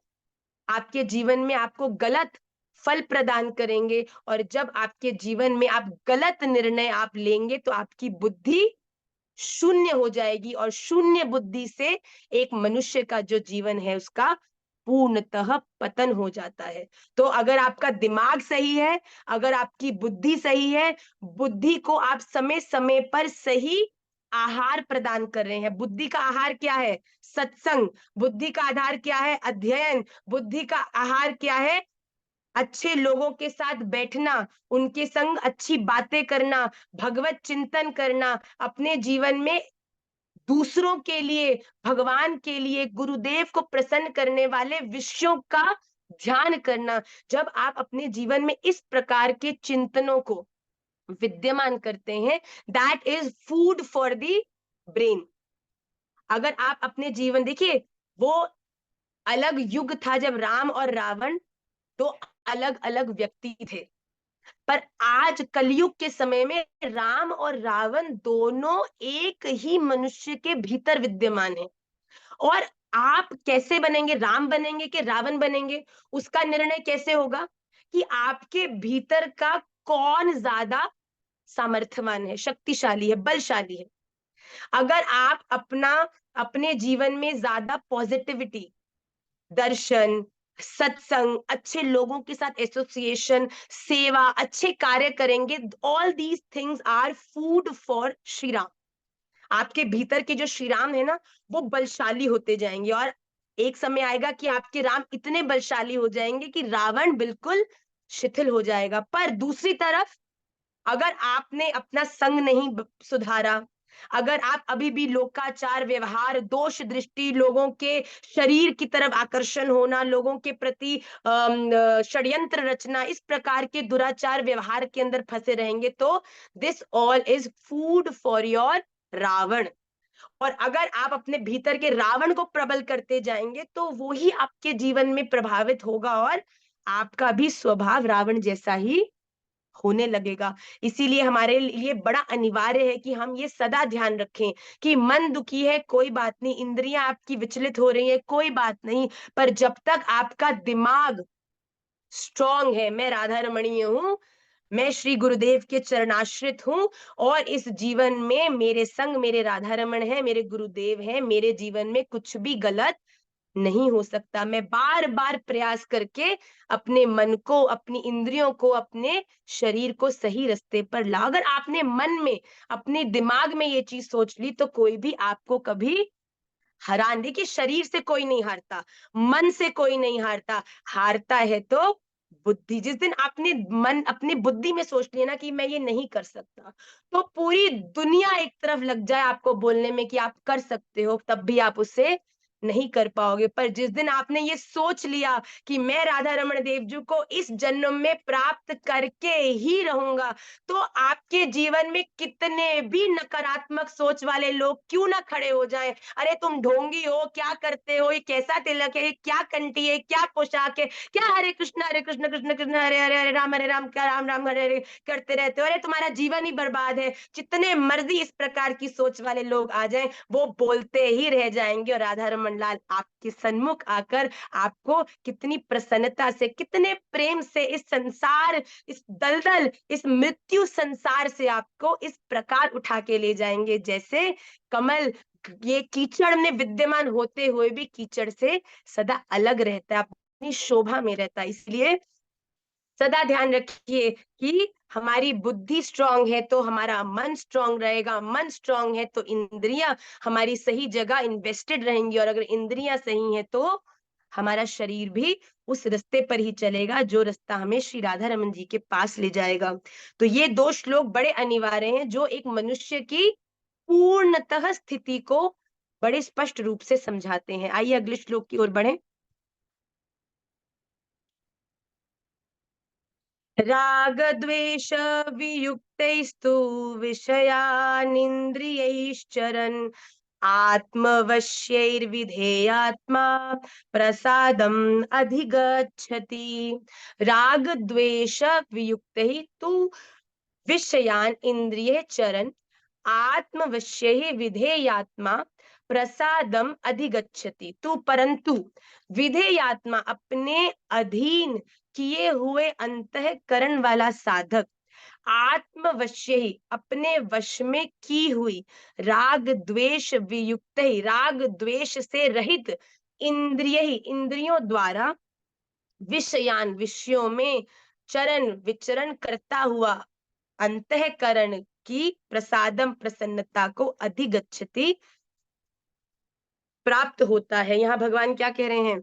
आपके जीवन में आपको गलत फल प्रदान करेंगे। और जब आपके जीवन में आप गलत निर्णय आप लेंगे तो आपकी बुद्धि शून्य हो जाएगी, और शून्य बुद्धि से एक मनुष्य का जो जीवन है उसका पूर्णतः पतन हो जाता है। तो अगर आपका दिमाग सही है, अगर आपकी बुद्धि सही है, बुद्धि को आप समय समय पर सही आहार प्रदान कर रहे हैं। बुद्धि का आहार क्या है? सत्संग। बुद्धि का आधार क्या है? अध्ययन। बुद्धि का आहार क्या है? अच्छे लोगों के साथ बैठना, उनके संग अच्छी बातें करना, भगवत चिंतन करना, अपने जीवन में दूसरों के लिए, भगवान के लिए, गुरुदेव को प्रसन्न करने वाले विषयों का ध्यान करना। जब आप अपने जीवन में इस प्रकार के चिंतनों को विद्यमान करते हैं, that is food for the brain. अगर आप अपने जीवन, देखिए वो अलग युग था जब राम और रावण दो अलग अलग व्यक्ति थे, पर आज कलयुग के समय में राम और रावण दोनों एक ही मनुष्य के भीतर विद्यमान है। और आप कैसे बनेंगे, राम बनेंगे कि रावण बनेंगे, उसका निर्णय कैसे होगा कि आपके भीतर का कौन ज्यादा सामर्थ्यवान है, शक्तिशाली है, बलशाली है। अगर आप अपने जीवन में ज्यादा पॉजिटिविटी, दर्शन, सत्संग, अच्छे लोगों के साथ एसोसिएशन, सेवा, अच्छे कार्य करेंगे, all these things are food for Shri Ram. आपके भीतर के जो श्री राम है ना, वो बलशाली होते जाएंगे, और एक समय आएगा कि आपके राम इतने बलशाली हो जाएंगे कि रावण बिल्कुल शिथिल हो जाएगा। पर दूसरी तरफ अगर आपने अपना संग नहीं सुधारा, अगर आप अभी भी लोकाचार, व्यवहार, दोष दृष्टि, लोगों के शरीर की तरफ आकर्षण होना, लोगों के प्रति षड्यंत्र रचना, इस प्रकार के दुराचार व्यवहार के अंदर फंसे रहेंगे, तो this all is food for your Ravan. और अगर आप अपने भीतर के रावण को प्रबल करते जाएंगे तो वो ही आपके जीवन में प्रभावित होगा, और आपका भी स्वभाव रावण जैसा ही होने लगेगा। इसीलिए हमारे लिए बड़ा अनिवार्य है कि हम ये सदा ध्यान रखें कि मन दुखी है कोई बात नहीं, इंद्रियां आपकी विचलित हो रही है कोई बात नहीं, पर जब तक आपका दिमाग स्ट्रांग है, मैं राधा रमणीय हूं, मैं श्री गुरुदेव के चरणाश्रित हूं, और इस जीवन में मेरे संग मेरे राधा रमण है, मेरे गुरुदेव हैं, मेरे जीवन में कुछ भी गलत नहीं हो सकता। मैं बार बार प्रयास करके अपने मन को, अपनी इंद्रियों को, अपने शरीर को सही रास्ते पर ला। अगर आपने मन में, अपने दिमाग में ये चीज सोच ली, तो कोई भी आपको कभी हरा नहीं। देखिए, शरीर से कोई नहीं हारता, मन से कोई नहीं हारता, हारता है तो बुद्धि। जिस दिन आपने मन, अपनी बुद्धि में सोच लिया ना कि मैं ये नहीं कर सकता, तो पूरी दुनिया एक तरफ लग जाए आपको बोलने में कि आप कर सकते हो, तब भी आप उसे नहीं कर पाओगे। पर जिस दिन आपने ये सोच लिया कि मैं राधा रमण देव जी को इस जन्म में प्राप्त करके ही रहूंगा, तो आपके जीवन में कितने भी नकारात्मक सोच वाले लोग क्यों ना खड़े हो जाएं, अरे तुम ढोंगी हो, क्या करते हो, ये कैसा तिलक है, ये क्या कंठी है, क्या पोशाक है, क्या हरे कृष्ण कृष्ण कृष्ण हरे हरे, हरे राम, क्या राम राम हरे हरे करते रहते हो, अरे तुम्हारा जीवन ही बर्बाद है। जितने मर्जी इस प्रकार की सोच वाले लोग आ जाएं, वो बोलते ही रह जाएंगे, और राधा रमन लाल आपके सन्मुख आकर आपको कितनी प्रसन्नता से, कितने प्रेम से इस संसार, इस दलदल, इस मृत्यु संसार से आपको इस प्रकार उठा के ले जाएंगे, जैसे कमल ये कीचड़ में विद्यमान होते हुए भी कीचड़ से सदा अलग रहता है, अपनी शोभा में रहता है। इसलिए सदा ध्यान रखिए कि हमारी बुद्धि स्ट्रांग है तो हमारा मन स्ट्रांग रहेगा, मन स्ट्रांग है तो इंद्रियां हमारी सही जगह इन्वेस्टेड रहेंगी, और अगर इंद्रियां सही है तो हमारा शरीर भी उस रास्ते पर ही चलेगा जो रास्ता हमें श्री राधा रमन जी के पास ले जाएगा। तो ये दो श्लोक बड़े अनिवार्य हैं जो एक मनुष्य की पूर्णतः स्थिति को बड़े स्पष्ट रूप से समझाते हैं। आइए अगले श्लोक की ओर बढ़ें। राग द्वेष वियुक्तैस्तु विषयानिन्द्रियैश्चरन् आत्मवश्यैर्विधेयात्मा प्रसादम् अधिगच्छति। राग द्वेष वियुक्तैः तु विषयान् इंद्रिये चरन् आत्मवश्यै विधेयात्मा प्रसादम अधिगच्छति। तू परंतु विधेयात्मा, अपने अधीन किए हुए अंतःकरण वाला साधक, आत्मवश्य ही, अपने वश में की हुई, राग द्वेष वियुक्त ही, राग द्वेष से रहित, इंद्रिय ही, इंद्रियों द्वारा, विषयान, विषयों में, चरण, विचरण करता हुआ, अंतःकरण की प्रसादम, प्रसन्नता को अधिगच्छति, प्राप्त होता है। यहाँ भगवान क्या कह रहे हैं?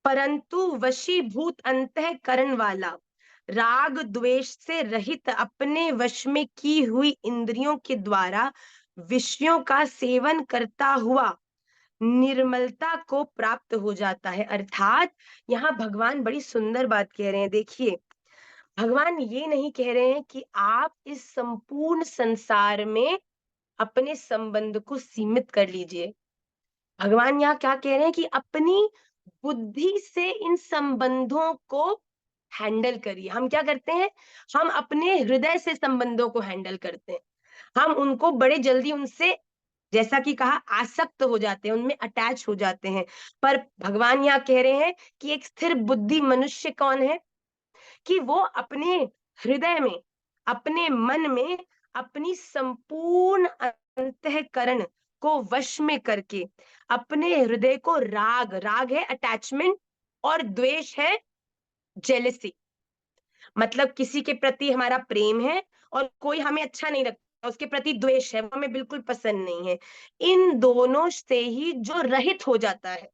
परंतु वशीभूत अंतःकरण वाला, राग द्वेष से रहित, अपने वश में की हुई इंद्रियों के द्वारा विषयों का सेवन करता हुआ निर्मलता को प्राप्त हो जाता है। अर्थात यहाँ भगवान बड़ी सुंदर बात कह रहे हैं। देखिए, भगवान ये नहीं कह रहे हैं कि आप इस संपूर्ण संसार में अपने संबंध को सीमित कर लीजिए। भगवान यहाँ क्या कह रहे हैं कि अपनी बुद्धि से इन संबंधों को हैंडल करिए। हम क्या करते हैं? हम अपने हृदय से संबंधों को हैंडल करते हैं, हम उनको बड़े जल्दी, उनसे जैसा कि कहा, आसक्त हो जाते हैं, उनमें अटैच हो जाते हैं। पर भगवान यहाँ कह रहे हैं कि एक स्थिर बुद्धि मनुष्य कौन है? कि वो अपने हृदय में, अपने मन में, अपनी संपूर्ण अंतःकरण को वश में करके अपने हृदय को राग, राग है अटैचमेंट और द्वेष है जेलेसी, मतलब किसी के प्रति हमारा प्रेम है और कोई हमें अच्छा नहीं लगता, उसके प्रति द्वेष है, वो हमें बिल्कुल पसंद नहीं है। इन दोनों से ही जो रहित हो जाता है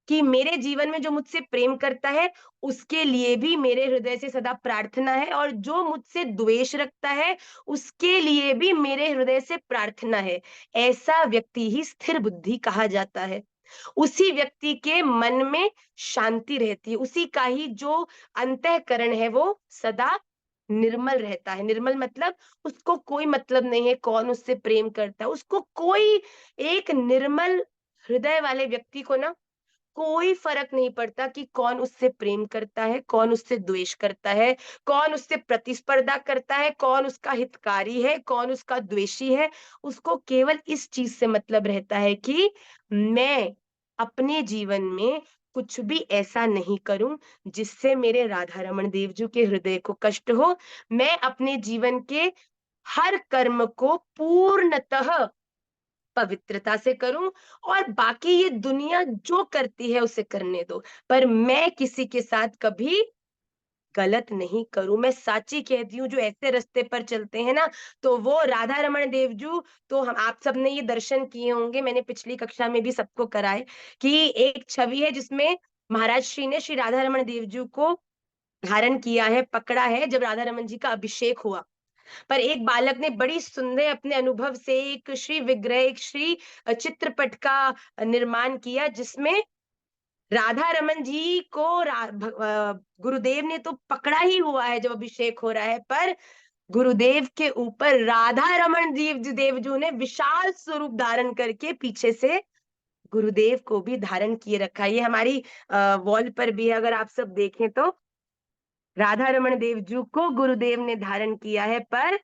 कि मेरे जीवन में जो मुझसे प्रेम करता है उसके लिए भी मेरे हृदय से सदा प्रार्थना है, और जो मुझसे द्वेष रखता है उसके लिए भी मेरे हृदय से प्रार्थना है। ऐसा व्यक्ति ही स्थिर बुद्धि कहा जाता है। उसी व्यक्ति के मन में शांति रहती है, उसी का ही जो अंतःकरण है वो सदा निर्मल रहता है। निर्मल मतलब उसको कोई मतलब नहीं है कौन उससे प्रेम करता है, उसको कोई, एक निर्मल हृदय वाले व्यक्ति को ना कोई फर्क नहीं पड़ता कि कौन उससे प्रेम करता है, कौन उससे द्वेष करता है, कौन उससे प्रतिस्पर्धा करता है, कौन उसका हितकारी है, कौन उसका द्वेषी है। उसको केवल इस चीज से मतलब रहता है कि मैं अपने जीवन में कुछ भी ऐसा नहीं करूं जिससे मेरे राधा रमन देव जी के हृदय को कष्ट हो। मैं अपने जीवन के हर कर्म को पूर्णतः पवित्रता से करूं, और बाकी ये दुनिया जो करती है उसे करने दो, पर मैं किसी के साथ कभी गलत नहीं करूं। मैं साची कहती हूँ, जो ऐसे रास्ते पर चलते हैं ना, तो वो राधा रमन देवजू, तो हम आप सबने ये दर्शन किए होंगे, मैंने पिछली कक्षा में भी सबको कराए कि एक छवि है जिसमें महाराज श्री ने श्री राधा रमन देवजू को धारण किया है, पकड़ा है, जब राधा रमन जी का अभिषेक हुआ। पर एक बालक ने बड़ी सुंदर अपने अनुभव से एक श्री विग्रह, एक श्री चित्रपट का निर्माण किया, जिसमें राधा रमन जी को गुरुदेव ने तो पकड़ा ही हुआ है जब अभिषेक हो रहा है, पर गुरुदेव के ऊपर राधा रमन देवजू ने विशाल स्वरूप धारण करके पीछे से गुरुदेव को भी धारण किए रखा है। ये हमारी वॉल पर भी है, अगर आप सब देखें तो राधा रमन देवजू को गुरुदेव ने धारण किया है, पर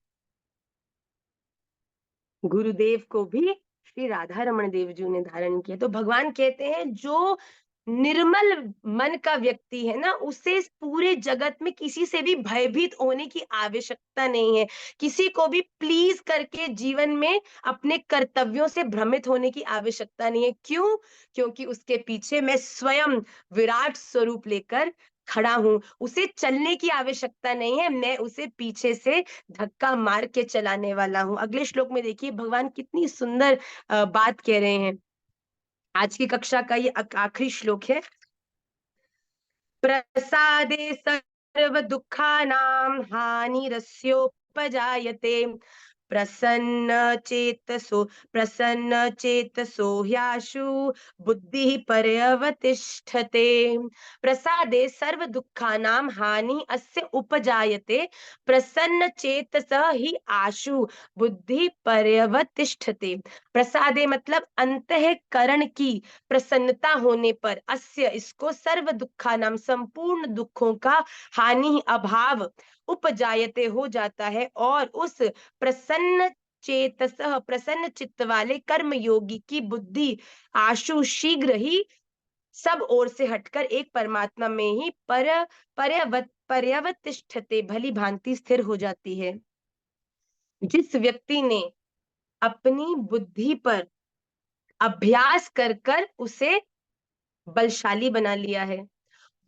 गुरुदेव को भी श्री राधा रमन देव जी ने धारण किया। तो भगवान कहते हैं जो निर्मल मन का व्यक्ति है ना, उसे इस पूरे जगत में किसी से भी भयभीत होने की आवश्यकता नहीं है, किसी को भी प्लीज करके जीवन में अपने कर्तव्यों से भ्रमित होने की आवश्यकता नहीं है। क्यों? क्योंकि उसके पीछे मैं स्वयं विराट स्वरूप लेकर खड़ा हूं। उसे चलने की आवश्यकता नहीं है, मैं उसे पीछे से धक्का मार के चलाने वाला हूं। अगले श्लोक में देखिए भगवान कितनी सुंदर बात कह रहे हैं। आज की कक्षा का ये आखिरी श्लोक है। प्रसादे सर्व दुखानां हानिरस्योपजायते प्रसन्न चेतसो ह्याशु बुद्धि पर्यवतिष्ठते। प्रसादे सर्व दुखानां हानि अस्य उपजायते प्रसन्न चेतसः हि आशु बुद्धि पर्यवतिष्ठते। प्रसादे मतलब अंतःकरण की प्रसन्नता होने पर, अस्य इसको, सर्व दुखानाम संपूर्ण दुखों का, हानि अभाव, उपजायते हो जाता है, और उस प्रसन्न चेतसः प्रसन्न चित्त वाले कर्म योगी की बुद्धि आशु शीघ्र ही सब ओर से हटकर एक परमात्मा में ही पर्यवतिष्ठते भली भांति स्थिर हो जाती है। जिस व्यक्ति ने अपनी बुद्धि पर अभ्यास कर कर उसे बलशाली बना लिया है,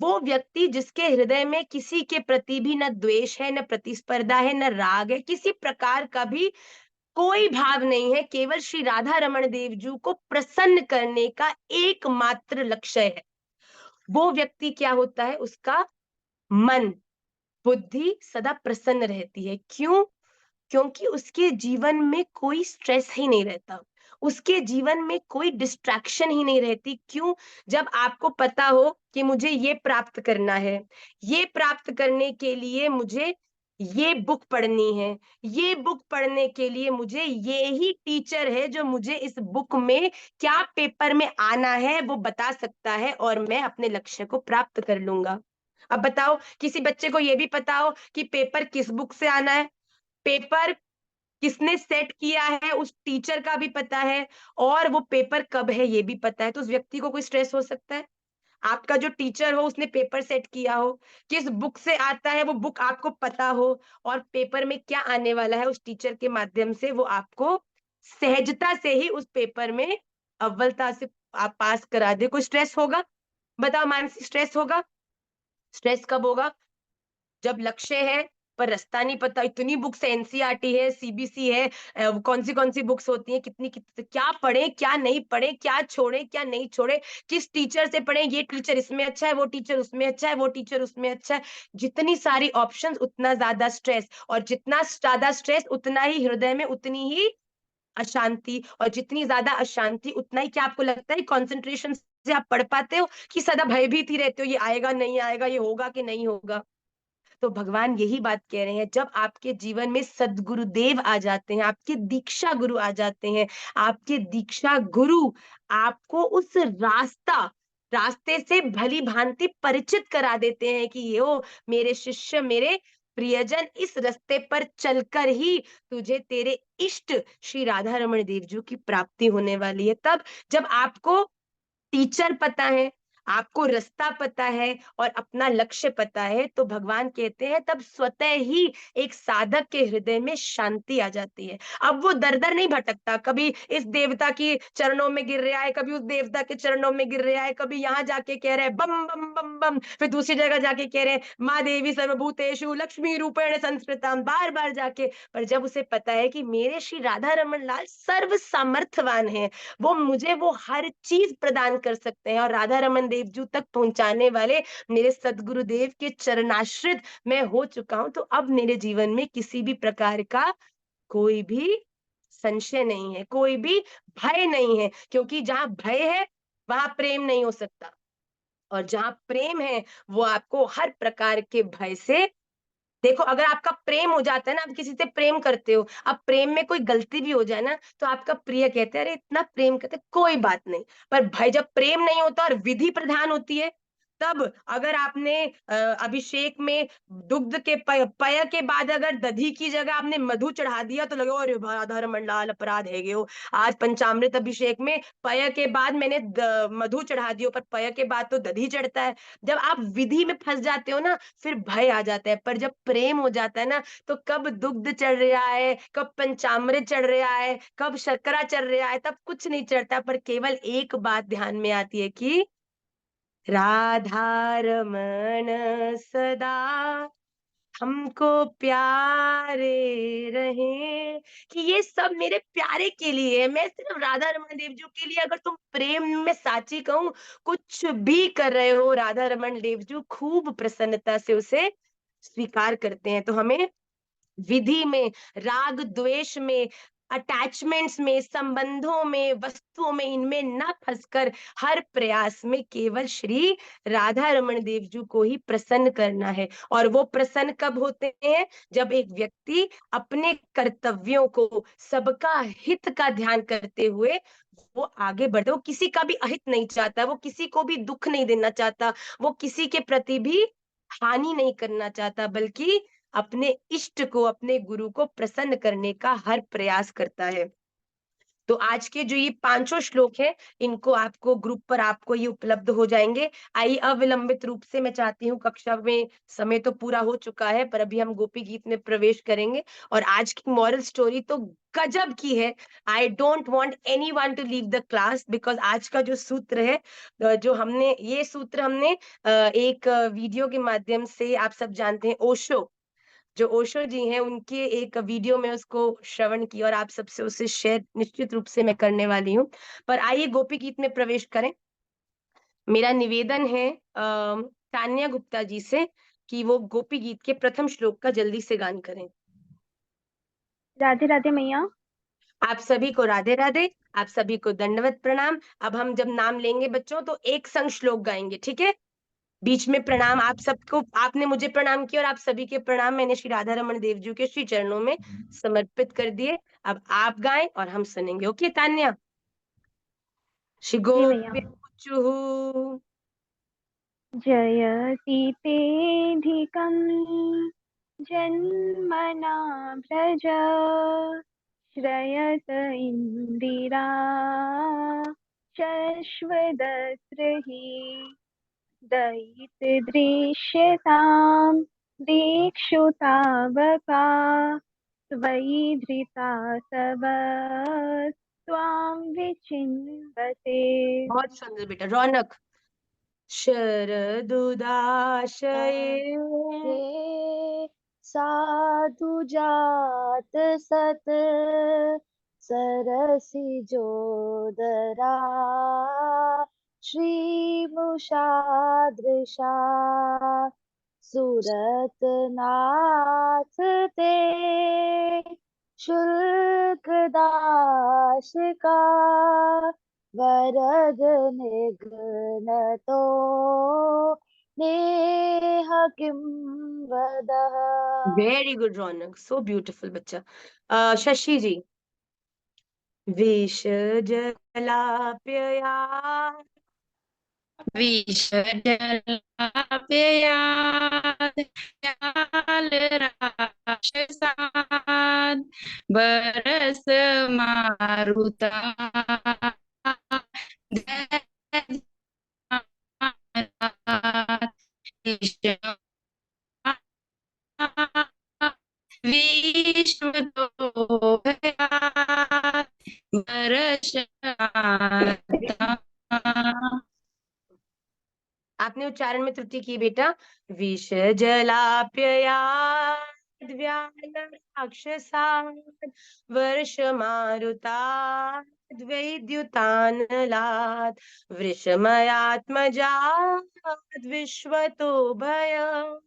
वो व्यक्ति जिसके हृदय में किसी के प्रति भी न द्वेष है, न प्रतिस्पर्धा है, न राग है, किसी प्रकार का भी कोई भाव नहीं है, केवल श्री राधा रमन देव जी को प्रसन्न करने का एकमात्र लक्ष्य है, वो व्यक्ति क्या होता है, उसका मन, बुद्धि सदा प्रसन्न रहती है। क्यों? क्योंकि उसके जीवन में कोई स्ट्रेस ही नहीं रहता, उसके जीवन में कोई डिस्ट्रैक्शन ही नहीं रहती। क्यों? जब आपको पता हो कि मुझे ये प्राप्त करना है, ये प्राप्त करने के लिए मुझे ये बुक पढ़नी है, ये बुक पढ़ने के लिए मुझे ये ही टीचर है जो मुझे इस बुक में क्या पेपर में आना है वो बता सकता है, और मैं अपने लक्ष्य को प्राप्त कर लूंगा। अब बताओ, किसी बच्चे को ये भी पता हो कि पेपर किस बुक से आना है, पेपर किसने सेट किया है उस टीचर का भी पता है, और वो पेपर कब है ये भी पता है, तो उस व्यक्ति को कोई स्ट्रेस हो सकता है? आपका जो टीचर हो उसने पेपर सेट किया हो, किस बुक से आता है वो बुक आपको पता हो, और पेपर में क्या आने वाला है उस टीचर के माध्यम से वो आपको सहजता से ही उस पेपर में अव्वलता से आप पास करा दे। कोई स्ट्रेस होगा? बताओ मानसी, स्ट्रेस होगा? स्ट्रेस कब होगा? जब लक्ष्य है पर रास्ता नहीं पता। इतनी बुक्स है, एनसीईआरटी है, सीबीसी है, कौन सी बुक्स होती हैं, कितनी कितनी, क्या पढ़े क्या नहीं पढ़े, क्या छोड़े क्या नहीं छोड़े, किस टीचर से पढ़े, ये टीचर इसमें अच्छा है, वो टीचर उसमें अच्छा है, वो टीचर उसमें अच्छा है। जितनी सारी ऑप्शंस उतना ज्यादा स्ट्रेस, और जितना ज्यादा स्ट्रेस उतना ही हृदय में उतनी ही अशांति, और जितनी ज्यादा अशांति उतना ही, क्या आपको लगता है कंसंट्रेशन से आप पढ़ पाते हो कि सदा भयभीत ही रहते हो, ये आएगा नहीं आएगा, ये होगा कि नहीं होगा? तो भगवान यही बात कह रहे हैं, जब आपके जीवन में सदगुरुदेव आ जाते हैं, आपके दीक्षा गुरु आ जाते हैं, आपके दीक्षा गुरु आपको उस रास्ते से भली भांति परिचित करा देते हैं कि ये ओ मेरे शिष्य, मेरे प्रियजन, इस रास्ते पर चलकर ही तुझे तेरे इष्ट श्री राधा रमण देव जी की प्राप्ति होने वाली है। तब जब आपको टीचर पता है, आपको रास्ता पता है और अपना लक्ष्य पता है, तो भगवान कहते हैं तब स्वतः ही एक साधक के हृदय में शांति आ जाती है। अब वो दर दर नहीं भटकता, कभी इस देवता की चरणों में गिर रहा है, कभी उस देवता के चरणों में गिर रहा है, कभी यहाँ जाके कह रहे हैं बम बम बम बम, फिर दूसरी जगह जाके कह रहे हैं माँ देवी सर्वभूतेषु लक्ष्मी रूपेण संस्कृतम, बार बार जाके। पर जब उसे पता है कि मेरे श्री राधा रमन लाल सर्व सामर्थ्यवान है, वो मुझे वो हर चीज प्रदान कर सकते हैं, और राधा रमन देव जी तक पहुंचाने वाले मेरे सदगुरुदेव के चरणाश्रित मैं हो चुका हूं, तो अब मेरे जीवन में किसी भी प्रकार का कोई भी संशय नहीं है, कोई भी भय नहीं है, क्योंकि जहां भय है वहां प्रेम नहीं हो सकता, और जहां प्रेम है वो आपको हर प्रकार के भय से, देखो अगर आपका प्रेम हो जाता है ना, आप किसी से प्रेम करते हो, अब प्रेम में कोई गलती भी हो जाए ना, तो आपका प्रिय कहते हैं अरे इतना प्रेम करते, कोई बात नहीं। पर भाई जब प्रेम नहीं होता और विधि प्रधान होती है, तब अगर आपने अभिषेक में दुग्ध के पय के बाद अगर दधी की जगह आपने मधु चढ़ा दिया, तो लगे अरे राधा रमन लाल अपराध है गयो, आज पंचामृत अभिषेक में पय के बाद मैंने मधु चढ़ा दियो, पर पय के बाद तो दधी चढ़ता है। जब आप विधि में फंस जाते हो ना, फिर भय आ जाता है। पर जब प्रेम हो जाता है ना, तो कब दुग्ध चढ़ रहा है, कब पंचामृत चढ़ रहा है, कब शर्करा चढ़ रहा है, तब कुछ नहीं चढ़ता, पर केवल एक बात ध्यान में आती है कि राधा रमन सदा हमको प्यारे रहे, कि ये सब मेरे प्यारे के लिए है, मैं सिर्फ राधा रमन देव जी के लिए। अगर तुम प्रेम में साची कहूं, कुछ भी कर रहे हो, राधा रमन देव जी खूब प्रसन्नता से उसे स्वीकार करते हैं। तो हमें विधि में, राग द्वेष में, अटैचमेंट्स में, संबंधों में, वस्तुओं में, इनमें न फंसकर हर प्रयास में केवल श्री राधा रमन देव जी को ही प्रसन्न करना है। और वो प्रसन्न कब होते हैं? जब एक व्यक्ति अपने कर्तव्यों को, सबका हित का ध्यान करते हुए वो आगे बढ़ते, वो किसी का भी अहित नहीं चाहता, वो किसी को भी दुख नहीं देना चाहता, वो किसी के प्रति भी हानि नहीं करना चाहता, बल्कि अपने इष्ट को, अपने गुरु को प्रसन्न करने का हर प्रयास करता है। तो आज के जो ये पांचों श्लोक हैं, इनको आपको ग्रुप पर आपको ये उपलब्ध हो जाएंगे। आइए अविलंबित रूप से, मैं चाहती हूँ, कक्षा में समय तो पूरा हो चुका है, पर अभी हम गोपी गीत में प्रवेश करेंगे। और आज की मॉरल स्टोरी तो गजब की है। I don't want any one two leave the class, because आज का जो सूत्र है, जो हमने, ये सूत्र हमने एक वीडियो के माध्यम से, आप सब जानते हैं ओशो, जो ओशो जी हैं, उनके एक वीडियो में उसको श्रवण किया, और आप सबसे उसे शेयर निश्चित रूप से मैं करने वाली हूँ। पर आइए गोपी गीत में प्रवेश करें। मेरा निवेदन है तान्या गुप्ता जी से कि वो गोपी गीत के प्रथम श्लोक का जल्दी से गान करें। राधे राधे मैया। आप सभी को राधे राधे, आप सभी को दंडवत प्रणाम। अब हम जब नाम लेंगे बच्चों, तो एक संग श्लोक गाएंगे, ठीक है? बीच में प्रणाम आप सबको, आपने मुझे प्रणाम किया और आप सभी के प्रणाम मैंने श्री राधा रमन देव जी के श्री चरणों में समर्पित कर दिए। अब आप गाएं और हम सुनेंगे। ओके तान्या? श्री गोप्युः जयति पेधिकं जन्मना व्रज श्रयत इंदिरा शश्वदस्रहि दयितदृश्यतां दीक्षुतावका त्वयि धृता सबस्त्वां विचिन्वते। बहुत सुंदर बेटा। रौनक। शरदुदाशये ये साधु जात सत सरसि जोदरा श्रीमुषादृशा सूरत नाथ ते शुल्क दाश का वरद निघ्नतो नेह किं वदः। वेरी गुड रौनक, सो ब्यूटीफुल बच्चा। शशि जी। विष जलाप्यया विषजलाप्ययाद बरस मारुता विश्वदोभयात् वर्षाता। आपने उच्चारण में त्रुटि की बेटा। विष जलाप्ययाद व्यालराक्षसात् वर्ष मारुताद् वैद्युतानलात् वृषमयात्मजात् विश्वतो भयम्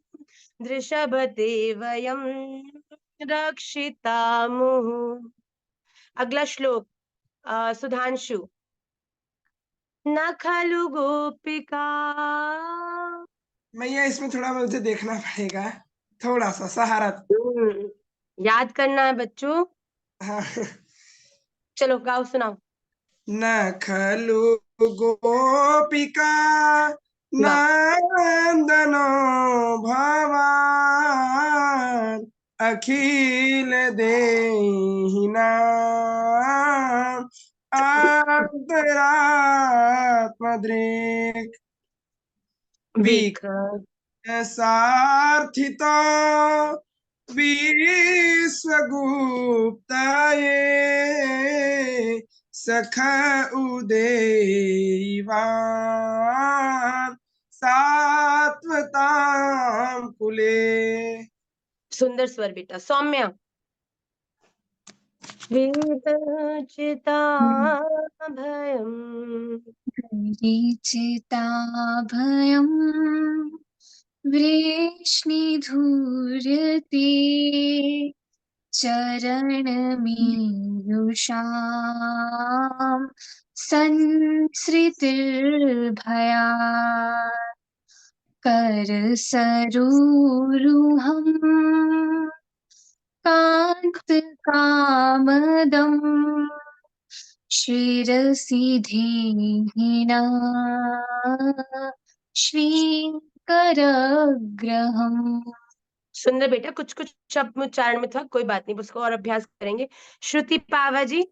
दृषभते वयं रक्षितामुः। अगला श्लोक सुधांशु। न खलु गोपिका। मैया इसमें थोड़ा मुझे देखना पड़ेगा, थोड़ा सा सहारा। याद करना है बच्चों। हाँ। चलो गाओ सुनाओ। न खलु गोपिका नंदनो भवान अखिल देहिना अंतरात्मदृक् विकसार्थितो विश्वगुप्ताये सख उदेवान सात्वतां कुले। सुंदर स्वर बेटा। सौम्या। विरचिता भयम् विरचिताभयम् वृष्णिधूर्यते चरणमीयुषां संसृतिर्भयात् करसरोरुहम् कान्तकामदम् शिरसि धीहिना श्रीकरग्रहम्। सुंदर बेटा। कुछ कुछ शब्द उच्चारण में था, कोई बात नहीं, उसको और अभ्यास करेंगे। श्रुति पावा जी।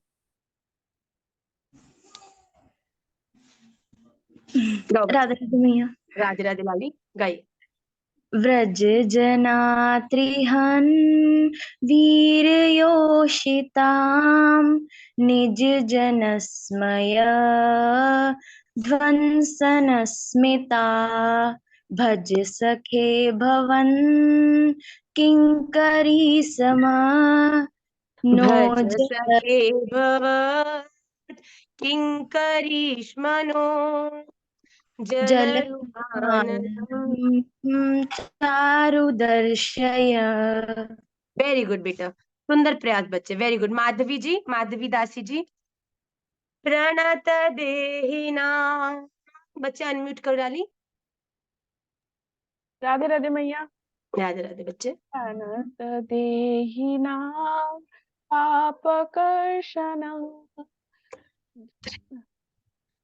राधे राधे मैया। राधे राधे लाली गाइए। व्रज जनात्रिहन् वीरयोषितां निज जनस्मय ध्वंसनस्मिता भज सखे भवन किंकरी समा नो भज सखे भवत् किंकरीष्मनो जलरुहानलम् चारुदर्शय। वेरी गुड बेटा, सुंदर प्रयास बच्चे, वेरी गुड। माधवी जी, माधवी दासी जी। प्रणत देहिना। बच्चे अनम्यूट कर डाली। राधे राधे मैया। राधे राधे बच्चे। प्रणत देहिना पापकर्षणं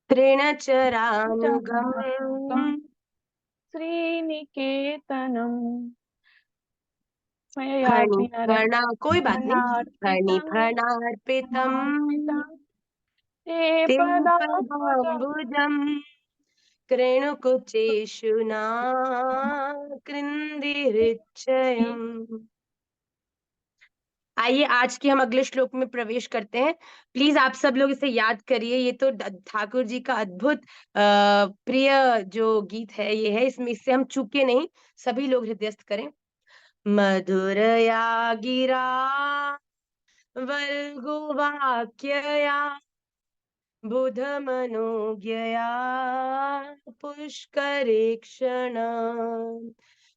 तृणचरानुगम् श्रीनिकेतनम्। मैया याद नहीं आ रहा। कोई बात नहीं। फणार्पितम् ते ते पदाम्बुजम् पदाम्बुजम् कृणुकुचेषुना कृन्दिहृच्छयम्। आइए आज के हम अगले श्लोक में प्रवेश करते हैं। प्लीज आप सब लोग इसे याद करिए। ये तो ठाकुर जी का अद्भुत प्रिय जो गीत है ये है, इससे हम चूके नहीं, सभी लोग हृदयस्थ करें। मधुरया गिरा वल्गुवाक्यया बुधमनोज्ञया पुष्करेक्षण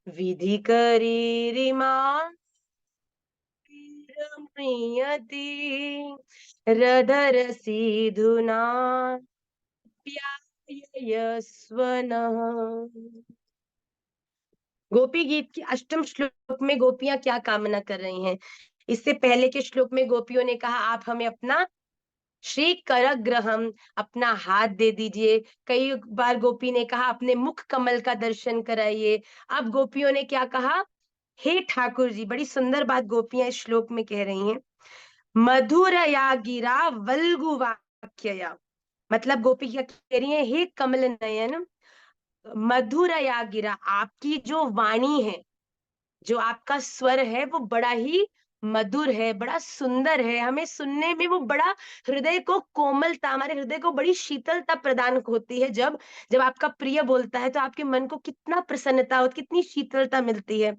विधिकरीरिमा रमयति रधरसीधुना प्यायस्वनः। गोपी गीत के अष्टम श्लोक में गोपियां क्या कामना कर रही हैं? इससे पहले के श्लोक में गोपियों ने कहा आप हमें अपना श्री करग्रहम, अपना हाथ दे दीजिए। कई बार गोपी ने कहा अपने मुख कमल का दर्शन कराइए। अब गोपियों ने क्या कहा? हे ठाकुर जी, बड़ी सुंदर बात गोपियां इस श्लोक में कह रही हैं। मधुरया गिरा वल्गु वाक्यया, मतलब गोपी क्या कह रही है? हे कमल नयन, मधुरया गिरा, आपकी जो वाणी है, जो आपका स्वर है वो बड़ा ही मधुर है, बड़ा सुंदर है, हमें सुनने में वो बड़ा हृदय को कोमलता, हमारे हृदय को बड़ी शीतलता प्रदान होती है। जब जब आपका प्रिय बोलता है तो आपके मन को कितना प्रसन्नता होती, कितनी शीतलता मिलती है।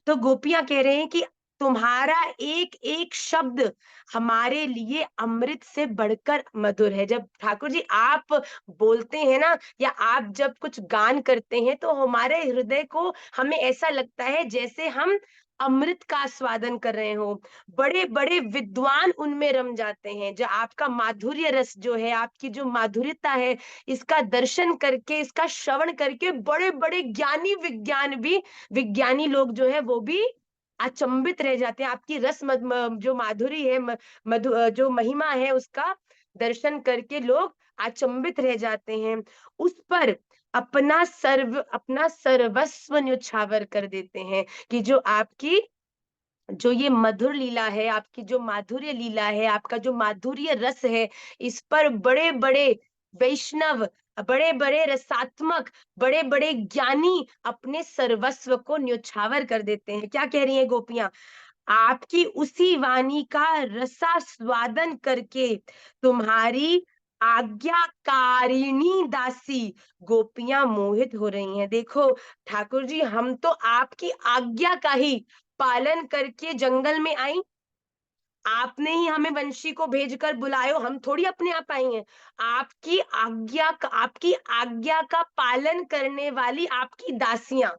तो गोपियां कह रहे हैं कि तुम्हारा एक एक शब्द हमारे लिए अमृत से बढ़कर मधुर है। जब ठाकुर जी आप बोलते हैं ना, या आप जब कुछ गान करते हैं तो हमारे हृदय को, हमें ऐसा लगता है जैसे हम अमृत का आस्वादन कर रहे हो। बड़े बड़े विद्वान उनमें रम जाते हैं। जो आपका माधुर्य रस जो है, आपकी जो माधुर्यता है, इसका दर्शन करके, इसका श्रवण करके बड़े बड़े ज्ञानी विज्ञानी लोग जो है वो भी अचंभित रह जाते हैं। आपकी जो माधुरी है, जो महिमा है, उसका दर्शन करके लोग अचंभित रह जाते हैं। उस पर अपना सर्वस्व न्योछावर कर देते हैं कि जो आपकी जो ये मधुर लीला है, आपकी जो माधुर्य लीला है, आपका जो माधुर्य रस है, इस पर बड़े बड़े वैष्णव, बड़े बड़े रसात्मक, बड़े बड़े ज्ञानी अपने सर्वस्व को न्योछावर कर देते हैं। क्या कह रही हैं गोपियां? आपकी उसी वाणी का रसास्वादन करके तुम्हारी आज्ञाकारिणी दासी गोपियां मोहित हो रही हैं। देखो ठाकुर जी, हम तो आपकी आज्ञा का ही पालन करके जंगल में आई, आपने ही हमें वंशी को भेजकर बुलायो, हम थोड़ी अपने आप आई हैं। आपकी आज्ञा का पालन करने वाली आपकी दासियां,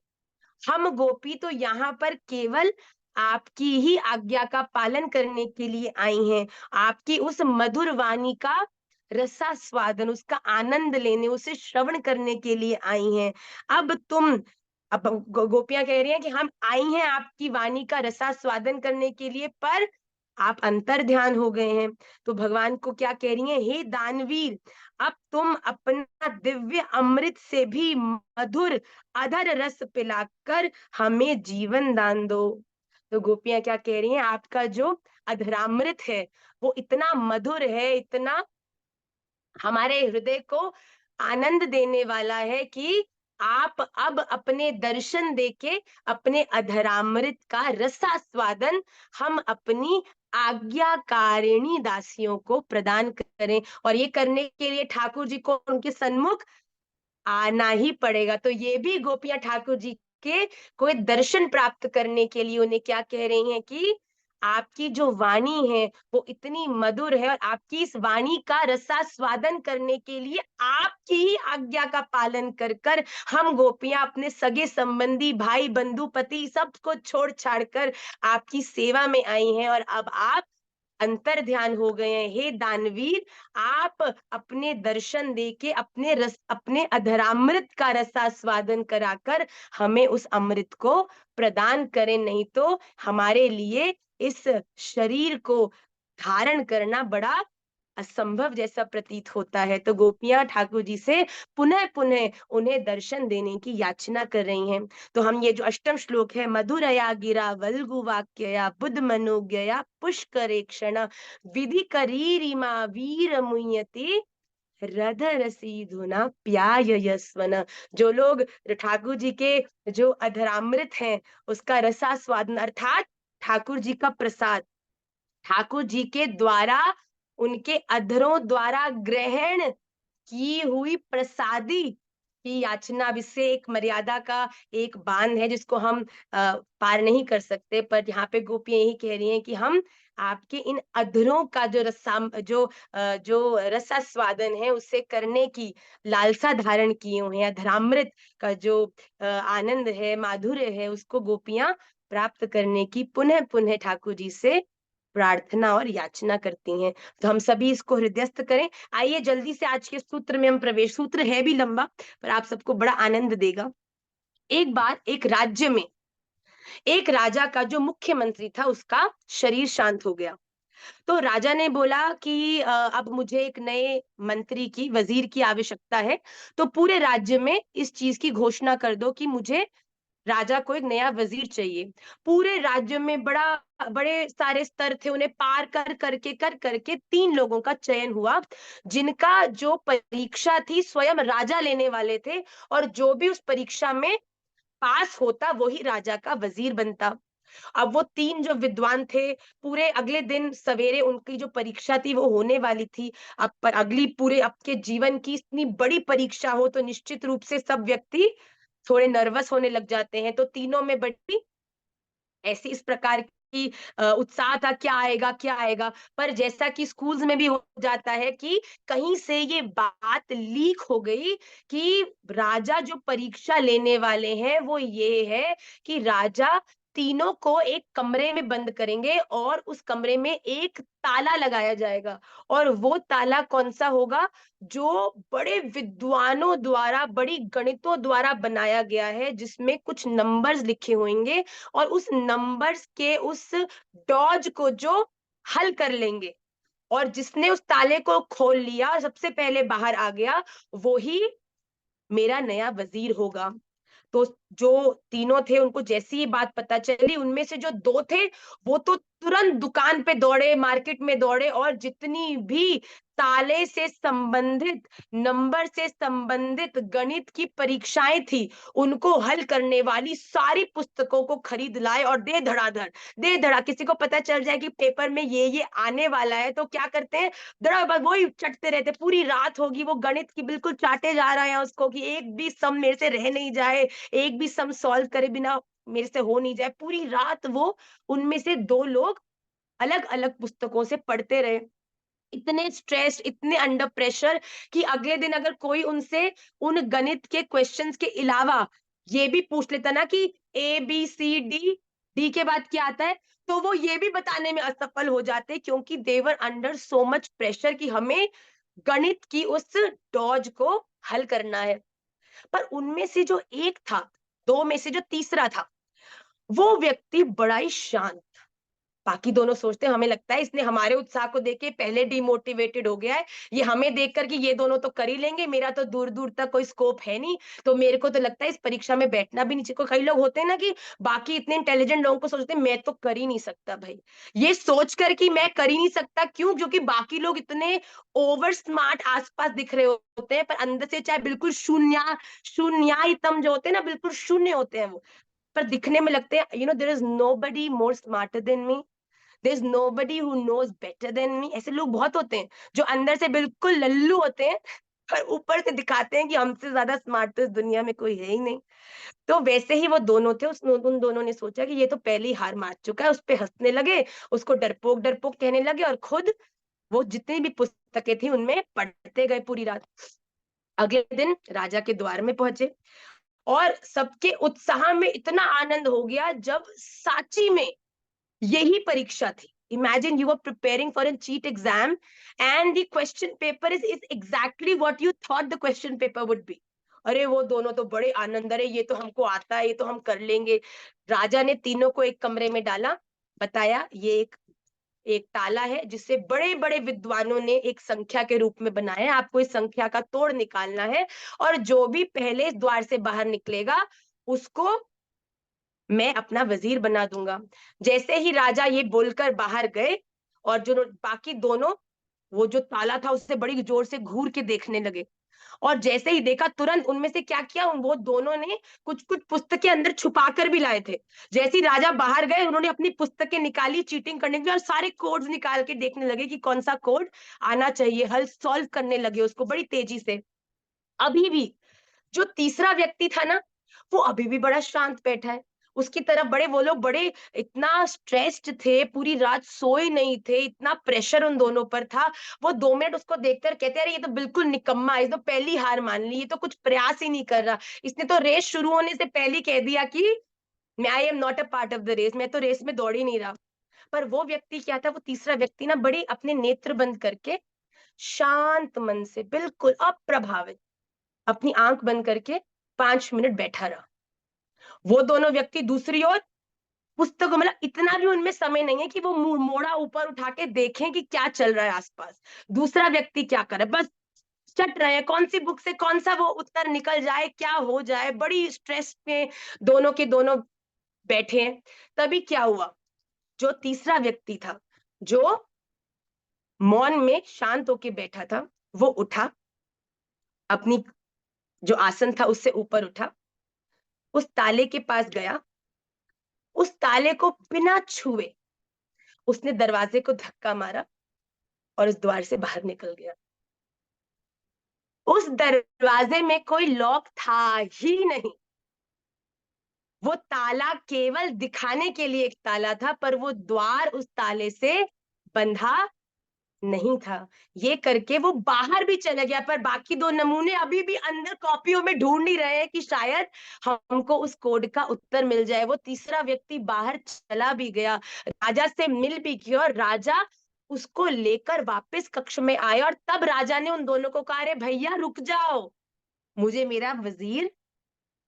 हम गोपी तो यहाँ पर केवल आपकी ही आज्ञा का पालन करने के लिए आई हैं। आपकी उस मधुर वाणी का रसास्वादन, उसका आनंद लेने, उसे श्रवण करने के लिए आई हैं। अब गोपियां कह रही हैं कि हम आई हैं आपकी वाणी का रसास्वादन करने के लिए, पर आप अंतर ध्यान हो गए हैं। तो भगवान को क्या कह रही हैं? हे दानवीर, अब तुम अपना दिव्य अमृत से भी मधुर अधर रस पिलाकर हमें जीवन दान दो। तो गोपियां क्या कह रही हैं? आपका जो अधरामृत है वो इतना मधुर है, इतना हमारे हृदय को आनंद देने वाला है कि आप अब अपने दर्शन देके अपने अधरामृत का रसास्वादन हम अपनी आज्ञाकारिणी दासियों को प्रदान करें। और ये करने के लिए ठाकुर जी को उनके सन्मुख आना ही पड़ेगा। तो ये भी गोपियां ठाकुर जी के कोई दर्शन प्राप्त करने के लिए उन्हें क्या कह रही हैं कि आपकी जो वाणी है वो इतनी मधुर है, और आपकी इस वाणी का रसास्वादन करने के लिए आपकी ही आज्ञा का पालन कर कर हम गोपियां अपने सगे संबंधी, भाई बंधु, पति सबको छोड़ छाड़ कर आपकी सेवा में आई हैं। और अब आप अंतर ध्यान हो गए हैं। हे दानवीर, आप अपने दर्शन देके अपने अधरामृत का रसास्वादन कराकर हमें उस अमृत को प्रदान करें, नहीं तो हमारे लिए इस शरीर को धारण करना बड़ा असंभव जैसा प्रतीत होता है। तो गोपियां ठाकुर जी से पुनः पुनः उन्हें दर्शन देने की याचना कर रही हैं। तो हम ये जो अष्टम श्लोक है, मधुरया गिरा वल्गु वाक्यया बुद्ध मनोज्ञया पुष्करेक्षण विधि करीरिमा वीर मुह्यति रधरसी धुना प्यायस्वन। जो लोग ठाकुर जी के जो अधरामृत हैं उसका रसास्वादन, अर्थात ठाकुर जी का प्रसाद, ठाकुर जी के द्वारा, उनके अधरों द्वारा ग्रहण की हुई प्रसादी की याचना। अब इससे एक मर्यादा का एक बांध है जिसको हम पार नहीं कर सकते, पर यहाँ पे गोपियां यही कह रही हैं कि हम आपके इन अधरों का जो रसास्वादन है उसे करने की लालसा धारण किए हुए हैं। अधरामृत का जो आनंद है, माधुर्य है, उसको गोपियां प्राप्त करने की पुनः पुनः ठाकुर जी से प्रार्थना और याचना करती हैं। तो हम सभी इसको हृदयस्थ करें। आइए जल्दी से आज के सूत्र में हम प्रवेश, सूत्र है भी लंबा पर आप सबको बड़ा आनंद देगा। एक बार एक राज्य में एक राजा का जो मुख्यमंत्री था उसका शरीर शांत हो गया। तो राजा ने बोला कि अब मुझे एक नए मंत्री की, वजीर की आवश्यकता है। तो पूरे राज्य में इस चीज की घोषणा कर दो कि मुझे, राजा को, एक नया वजीर चाहिए। पूरे राज्य में बड़े सारे स्तर थे, उन्हें पार कर करके 3 लोगों का चयन हुआ जिनका जो परीक्षा थी स्वयं राजा लेने वाले थे, और जो भी उस परीक्षा में पास होता वही राजा का वजीर बनता। अब वो 3 जो विद्वान थे, पूरे अगले दिन सवेरे उनकी जो परीक्षा थी वो होने वाली थी। अब पर अगली पूरे आपके जीवन की इतनी बड़ी परीक्षा हो तो निश्चित रूप से सब व्यक्ति थोड़े नर्वस होने लग जाते हैं। तो तीनों में बड़ी ऐसी इस प्रकार की उत्साह था, क्या आएगा क्या आएगा। पर जैसा कि स्कूल्स में भी हो जाता है कि कहीं से ये बात लीक हो गई कि राजा जो परीक्षा लेने वाले हैं वो ये है कि राजा तीनों को एक कमरे में बंद करेंगे और उस कमरे में एक ताला लगाया जाएगा। और वो ताला कौन सा होगा? जो बड़े विद्वानों द्वारा, बड़ी गणितों द्वारा बनाया गया है, जिसमें कुछ नंबर्स लिखे होंगे और उस नंबर्स के उस डॉज को जो हल कर लेंगे और जिसने उस ताले को खोल लिया, सबसे पहले बाहर आ गया, वो ही मेरा नया वजीर होगा। तो जो तीनों थे उनको जैसी ये बात पता चली, उनमें से जो 2 थे वो तो तुरंत दुकान पे दौड़े, मार्केट में दौड़े और जितनी भी ताले से संबंधित, नंबर से संबंधित गणित की परीक्षाएं थी उनको हल करने वाली सारी पुस्तकों को खरीद लाए और दे धड़ा किसी को पता चल जाए कि पेपर में ये आने वाला है तो क्या करते हैं, धड़ा वही चटते रहते। पूरी रात होगी, वो गणित की बिल्कुल चाटे जा रहे हैं उसको कि एक भी सम मेरे से रह नहीं जाए, एक भी सम सॉल्व करे बिना मेरे से हो नहीं जाए। पूरी रात वो, उनमें से 2 लोग अलग अलग पुस्तकों से पढ़ते रहे, इतने स्ट्रेस्ड, इतने अंडर प्रेशर कि अगले दिन अगर कोई उनसे उन गणित के क्वेश्चंस के अलावा ये भी पूछ लेता ना कि A B C D, D के बाद क्या आता है, तो वो ये भी बताने में असफल हो जाते क्योंकि देवर अंडर सो मच प्रेशर कि हमें गणित की उस डॉज को हल करना है। पर उनमें से जो एक था, 2 में से जो तीसरा था, वो व्यक्ति बड़ा ही शांत। बाकी दोनों सोचते हैं, हमें लगता है इसने हमारे उत्साह को देख के पहले डिमोटिवेटेड हो गया है, ये हमें देखकर कि ये दोनों तो कर ही लेंगे, मेरा तो दूर दूर तक कोई स्कोप है नहीं, तो मेरे को तो लगता है इस परीक्षा में बैठना भी नहीं चाहिए। कई लोग होते हैं ना कि बाकी इतने इंटेलिजेंट लोगों को सोचते हैं मैं तो कर ही नहीं सकता भाई, ये सोचकर कि मैं कर ही नहीं सकता। क्यों? क्योंकि बाकी लोग इतने ओवर स्मार्ट आसपास दिख रहे होते हैं, पर अंदर से चाहे बिल्कुल शून्यातम जो होते हैं ना, बिल्कुल शून्य होते हैं वो, पर दिखने में लगते हैं you know there is nobody more smarter than me, there is nobody who knows better than me. ऐसे लोग बहुत होते हैं जो अंदर से बिल्कुल लल्लू होते हैं पर ऊपर से दिखाते हैं कि हमसे ज्यादा स्मार्ट तो इस दुनिया में कोई है ही नहीं। तो वैसे ही वो दोनों थे, उन दोनों ने सोचा कि ये तो पहले ही हार मान चुका है, उस पे हंसने लगे, उसको डरपोक डरपोक कहने लगे और खुद वो जितनी भी पुस्तकें थी उनमें पढ़ते गए पूरी रात। अगले दिन राजा के द्वार में पहुंचे और सबके उत्साह में इतना आनंद हो गया जब साची में यही परीक्षा थी। Imagine you were preparing for a cheat exam and the question paper is exactly what you thought the question paper would be. अरे वो दोनों तो बड़े आनंद, अरे ये तो हमको आता है, ये तो हम कर लेंगे। राजा ने तीनों को एक कमरे में डाला, बताया ये एक ताला है जिसे बड़े बड़े विद्वानों ने एक संख्या के रूप में बनाया है, आपको इस संख्या का तोड़ निकालना है और जो भी पहले इस द्वार से बाहर निकलेगा उसको मैं अपना वजीर बना दूंगा। जैसे ही राजा ये बोलकर बाहर गए और जो बाकी दोनों, वो जो ताला था उससे बड़ी जोर से घूर के देखने लगे, और जैसे ही देखा तुरंत उनमें से क्या किया, वो दोनों ने कुछ कुछ पुस्तकें अंदर छुपा कर भी लाए थे। जैसे ही राजा बाहर गए, उन्होंने अपनी पुस्तकें निकाली चीटिंग करने के लिए और सारे कोड्स निकाल के देखने लगे कि कौन सा कोड आना चाहिए, हल सॉल्व करने लगे उसको बड़ी तेजी से। अभी भी जो तीसरा व्यक्ति था ना, वो अभी भी बड़ा शांत बैठा है। उसकी तरफ बड़े वो लोग बड़े इतना स्ट्रेस्ड थे, पूरी रात सोए नहीं थे, इतना प्रेशर उन दोनों पर था। वो 2 मिनट उसको देखकर कहते अरे ये तो बिल्कुल निकम्मा है, ये तो पहली हार मान ली, ये तो कुछ प्रयास ही नहीं कर रहा, इसने तो रेस शुरू होने से पहले कह दिया कि मैं I am not a part of the race, मैं तो रेस में दौड़ ही नहीं रहा। पर वो व्यक्ति क्या था, वो तीसरा व्यक्ति ना बड़ी अपने नेत्र बंद करके शांत मन से बिल्कुल अप्रभावित अपनी आंख बंद करके 5 मिनट बैठा रहा। वो दोनों व्यक्ति दूसरी ओर पुस्तकों, मतलब इतना भी उनमें समय नहीं है कि वो मोड़ा ऊपर उठा के देखें कि क्या चल रहा है आसपास, दूसरा व्यक्ति क्या कर रहा है, बस चट रहे हैं कौन सी बुक से कौन सा वो उत्तर निकल जाए, क्या हो जाए, बड़ी स्ट्रेस में दोनों के दोनों बैठे हैं। तभी क्या हुआ, जो तीसरा व्यक्ति था, जो मौन में शांत होके बैठा था, वो उठा, अपनी जो आसन था उससे ऊपर उठा, उस ताले के पास गया, उस ताले को बिना छुए उसने दरवाजे को धक्का मारा और उस द्वार से बाहर निकल गया। उस दरवाजे में कोई लॉक था ही नहीं, वो ताला केवल दिखाने के लिए एक ताला था, पर वो द्वार उस ताले से बंधा नहीं था। ये करके वो बाहर भी चला गया, पर बाकी 2 नमूने अभी भी अंदर कॉपियों में ढूंढ ही रहे हैं कि शायद हमको उस कोड का उत्तर मिल जाए। वो तीसरा व्यक्ति बाहर चला भी गया, राजा से मिल भी गया और राजा उसको लेकर वापस कक्ष में आया। और तब राजा ने उन दोनों को कहा अरे भैया रुक जाओ, मुझे मेरा वजीर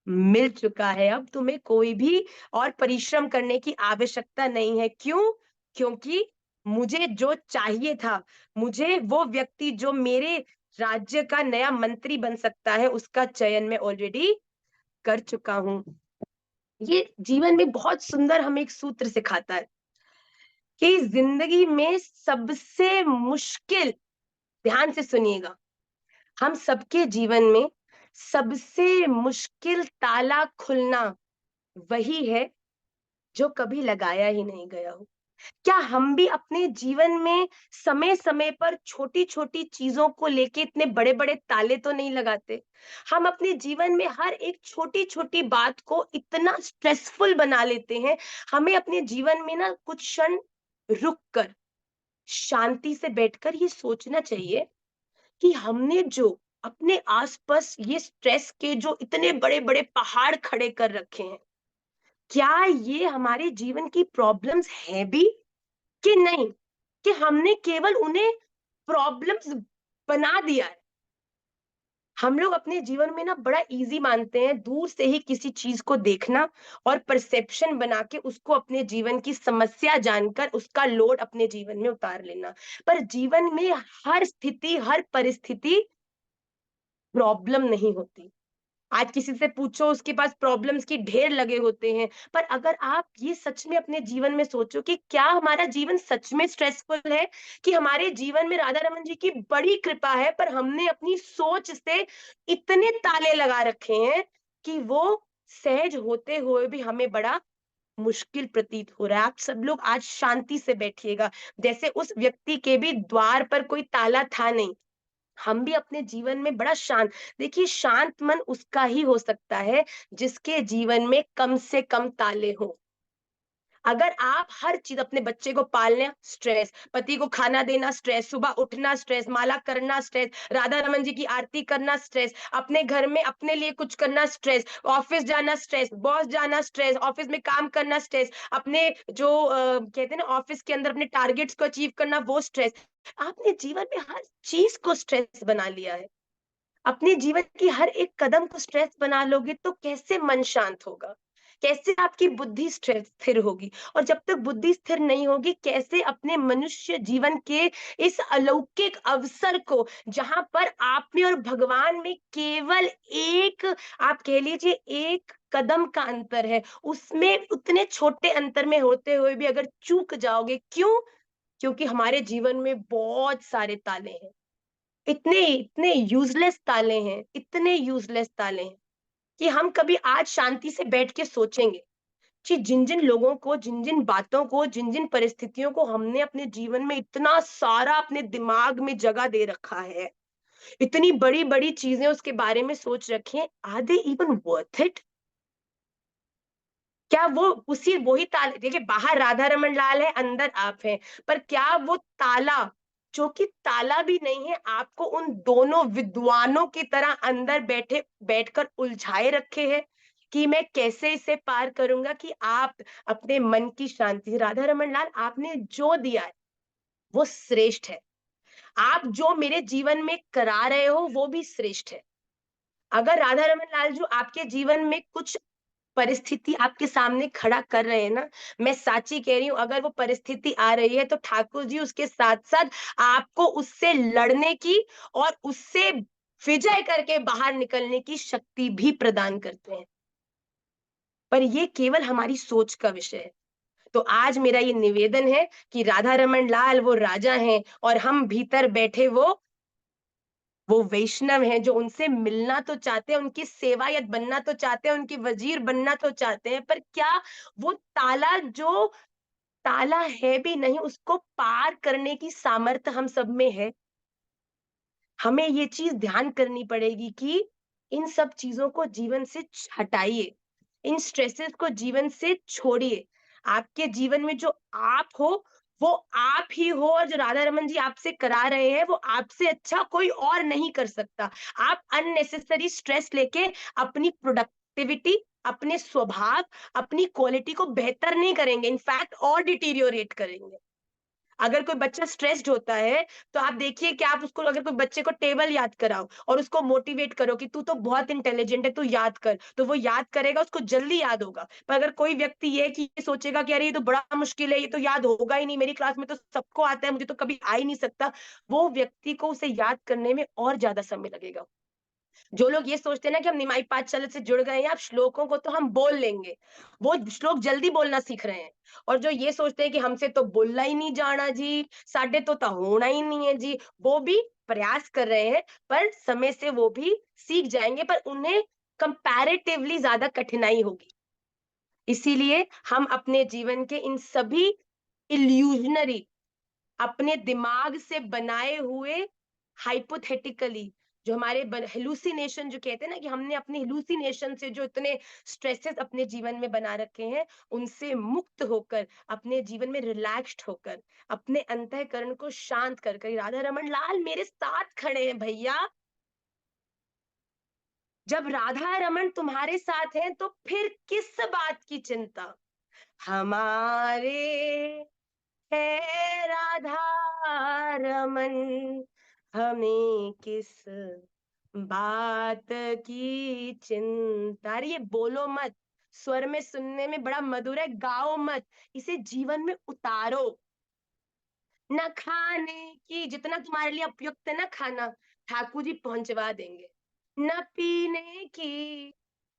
मिल चुका है, अब तुम्हें कोई भी और परिश्रम करने की आवश्यकता नहीं है। क्यों? क्योंकि मुझे जो चाहिए था, मुझे वो व्यक्ति जो मेरे राज्य का नया मंत्री बन सकता है, उसका चयन मैं ऑलरेडी कर चुका हूं। ये जीवन में बहुत सुंदर हमें एक सूत्र सिखाता है कि जिंदगी में सबसे मुश्किल, ध्यान से सुनिएगा, हम सबके जीवन में सबसे मुश्किल ताला खुलना वही है जो कभी लगाया ही नहीं गया हो। क्या हम भी अपने जीवन में समय समय पर छोटी छोटी चीजों को लेके इतने बड़े बड़े ताले तो नहीं लगाते? हम अपने जीवन में हर एक छोटी छोटी बात को इतना स्ट्रेसफुल बना लेते हैं। हमें अपने जीवन में ना कुछ क्षण रुक कर शांति से बैठकर ये सोचना चाहिए कि हमने जो अपने आसपास ये स्ट्रेस के जो इतने बड़े बड़े पहाड़ खड़े कर रखे हैं, क्या ये हमारे जीवन की प्रॉब्लम्स है भी कि नहीं, कि हमने केवल उन्हें प्रॉब्लम्स बना दिया है। हम लोग अपने जीवन में ना बड़ा इजी मानते हैं दूर से ही किसी चीज को देखना और परसेप्शन बना के उसको अपने जीवन की समस्या जानकर उसका लोड अपने जीवन में उतार लेना। पर जीवन में हर स्थिति, हर परिस्थिति प्रॉब्लम नहीं होती। आज किसी से पूछो, उसके पास प्रॉब्लम्स की ढेर लगे होते हैं। पर अगर आप ये सच में अपने जीवन में सोचो कि क्या हमारा जीवन सच में स्ट्रेसफुल है, कि हमारे जीवन में राधा रमन जी की बड़ी कृपा है, पर हमने अपनी सोच से इतने ताले लगा रखे हैं कि वो सहज होते हुए भी हमें बड़ा मुश्किल प्रतीत हो रहा है। आप सब लोग आज शांति से बैठिएगा, जैसे उस व्यक्ति के भी द्वार पर कोई ताला था नहीं। हम भी अपने जीवन में बड़ा शांत, देखिए शांत मन उसका ही हो सकता है जिसके जीवन में कम से कम ताले हो। अगर आप हर चीज, अपने बच्चे को पालना स्ट्रेस, पति को खाना देना स्ट्रेस, सुबह उठना स्ट्रेस, माला करना स्ट्रेस, राधा रमन जी की आरती करना स्ट्रेस, अपने घर में अपने लिए कुछ करना स्ट्रेस, ऑफिस जाना स्ट्रेस, बॉस जाना स्ट्रेस, ऑफिस में काम करना स्ट्रेस, अपने जो कहते हैं ना ऑफिस के अंदर अपने टारगेट्स को अचीव करना वो स्ट्रेस। आपने जीवन में हर चीज को स्ट्रेस बना लिया है। अपने जीवन की हर एक कदम को स्ट्रेस बना लोगे तो कैसे मन शांत होगा, कैसे आपकी बुद्धि स्थिर होगी? और जब तक बुद्धि स्थिर नहीं होगी, कैसे अपने मनुष्य जीवन के इस अलौकिक अवसर को, जहां पर आप में और भगवान में केवल एक, आप कह लीजिए एक कदम का अंतर है, उसमें उतने छोटे अंतर में होते हुए भी अगर चूक जाओगे, क्यों? क्योंकि हमारे जीवन में बहुत सारे ताले हैं। इतने इतने यूजलेस ताले हैं, इतने यूजलेस ताले हैं कि हम कभी आज शांति से बैठ के सोचेंगे कि जिन जिन लोगों को, जिन जिन बातों को, जिन जिन परिस्थितियों को हमने अपने जीवन में इतना सारा अपने दिमाग में जगह दे रखा है, इतनी बड़ी बड़ी चीजें उसके बारे में सोच रखी हैं, are they even worth it? क्या वो उसी वही ताला, देखिए बाहर राधा रमन लाल है, अंदर आप हैं, पर क्या वो ताला जो कि ताला भी नहीं है, आपको उन दोनों विद्वानों की तरह अंदर बैठकर उलझाए रखे है कि मैं कैसे इसे पार करूंगा, कि आप अपने मन की शांति, राधा रमन लाल आपने जो दिया है वो श्रेष्ठ है, आप जो मेरे जीवन में करा रहे हो वो भी श्रेष्ठ है। अगर राधा रमन लाल जो आपके जीवन में कुछ परिस्थिति आपके सामने खड़ा कर रहे हैं ना, मैं साची कह रही हूँ, अगर वो परिस्थिति आ रही है तो ठाकुर जी उसके साथ साथ आपको उससे लड़ने की और उससे विजय करके बाहर निकलने की शक्ति भी प्रदान करते हैं, पर ये केवल हमारी सोच का विषय है। तो आज मेरा ये निवेदन है कि राधा रमन लाल वो राजा हैं और हम भीतर बैठे वो वैष्णव हैं, जो उनसे मिलना तो चाहते हैं, उनकी सेवायत बनना तो चाहते हैं, उनकी वजीर बनना तो चाहते हैं, पर क्या वो ताला जो ताला है भी नहीं, उसको पार करने की सामर्थ्य हम सब में है? हमें ये चीज ध्यान करनी पड़ेगी कि इन सब चीजों को जीवन से हटाइए, इन स्ट्रेसेस को जीवन से छोड़िए। आपके जीवन में जो आप हो वो आप ही हो, और जो राधा रमन जी आपसे करा रहे हैं वो आपसे अच्छा कोई और नहीं कर सकता। आप अननेसेसरी स्ट्रेस लेके अपनी प्रोडक्टिविटी, अपने स्वभाव, अपनी क्वालिटी को बेहतर नहीं करेंगे, इनफैक्ट और डिटीरियोरेट करेंगे। अगर कोई बच्चा स्ट्रेस्ड होता है तो आप देखिए कि आप उसको, अगर कोई बच्चे को टेबल याद कराओ और उसको मोटिवेट करो कि तू तो बहुत इंटेलिजेंट है, तू याद कर, तो वो याद करेगा, उसको जल्दी याद होगा। पर अगर कोई व्यक्ति ये कि सोचेगा कि अरे ये तो बड़ा मुश्किल है, ये तो याद होगा ही नहीं, मेरी क्लास में तो सबको आता है, मुझे तो कभी आ ही नहीं सकता, वो व्यक्ति को उसे याद करने में और ज्यादा समय लगेगा। जो लोग ये सोचते हैं ना कि हम निमाई पाठशाला से जुड़ गए हैं, आप श्लोकों को तो हम बोल लेंगे, वो श्लोक जल्दी बोलना सीख रहे हैं। और जो ये सोचते हैं कि हमसे तो बोलना ही नहीं जाना जी, साढ़े तो होना ही नहीं है जी, वो भी प्रयास कर रहे हैं, पर समय से वो भी सीख जाएंगे, पर उन्हें कंपैरेटिवली ज्यादा कठिनाई होगी। इसीलिए हम अपने जीवन के इन सभी इल्यूजनरी, अपने दिमाग से बनाए हुए हाइपोथेटिकली, जो हमारे हेलुसिनेशन जो कहते हैं ना, कि हमने अपने हेलुसिनेशन से जो इतने स्ट्रेसेस अपने जीवन में बना रखे हैं, उनसे मुक्त होकर, अपने जीवन में रिलैक्स्ड होकर, अपने अंतःकरण को शांत कर, राधा रमन लाल मेरे साथ खड़े हैं भैया। जब राधा रमन तुम्हारे साथ हैं तो फिर किस बात की चिंता? हमारे है राधा रमन, हमें किस बात की चिंता। अरे ये बोलो मत, स्वर में सुनने में बड़ा मधुर है, गाओ मत, इसे जीवन में उतारो। न खाने की, जितना तुम्हारे लिए उपयुक्त है ना खाना, ठाकुर जी पहुंचवा देंगे। न पीने की,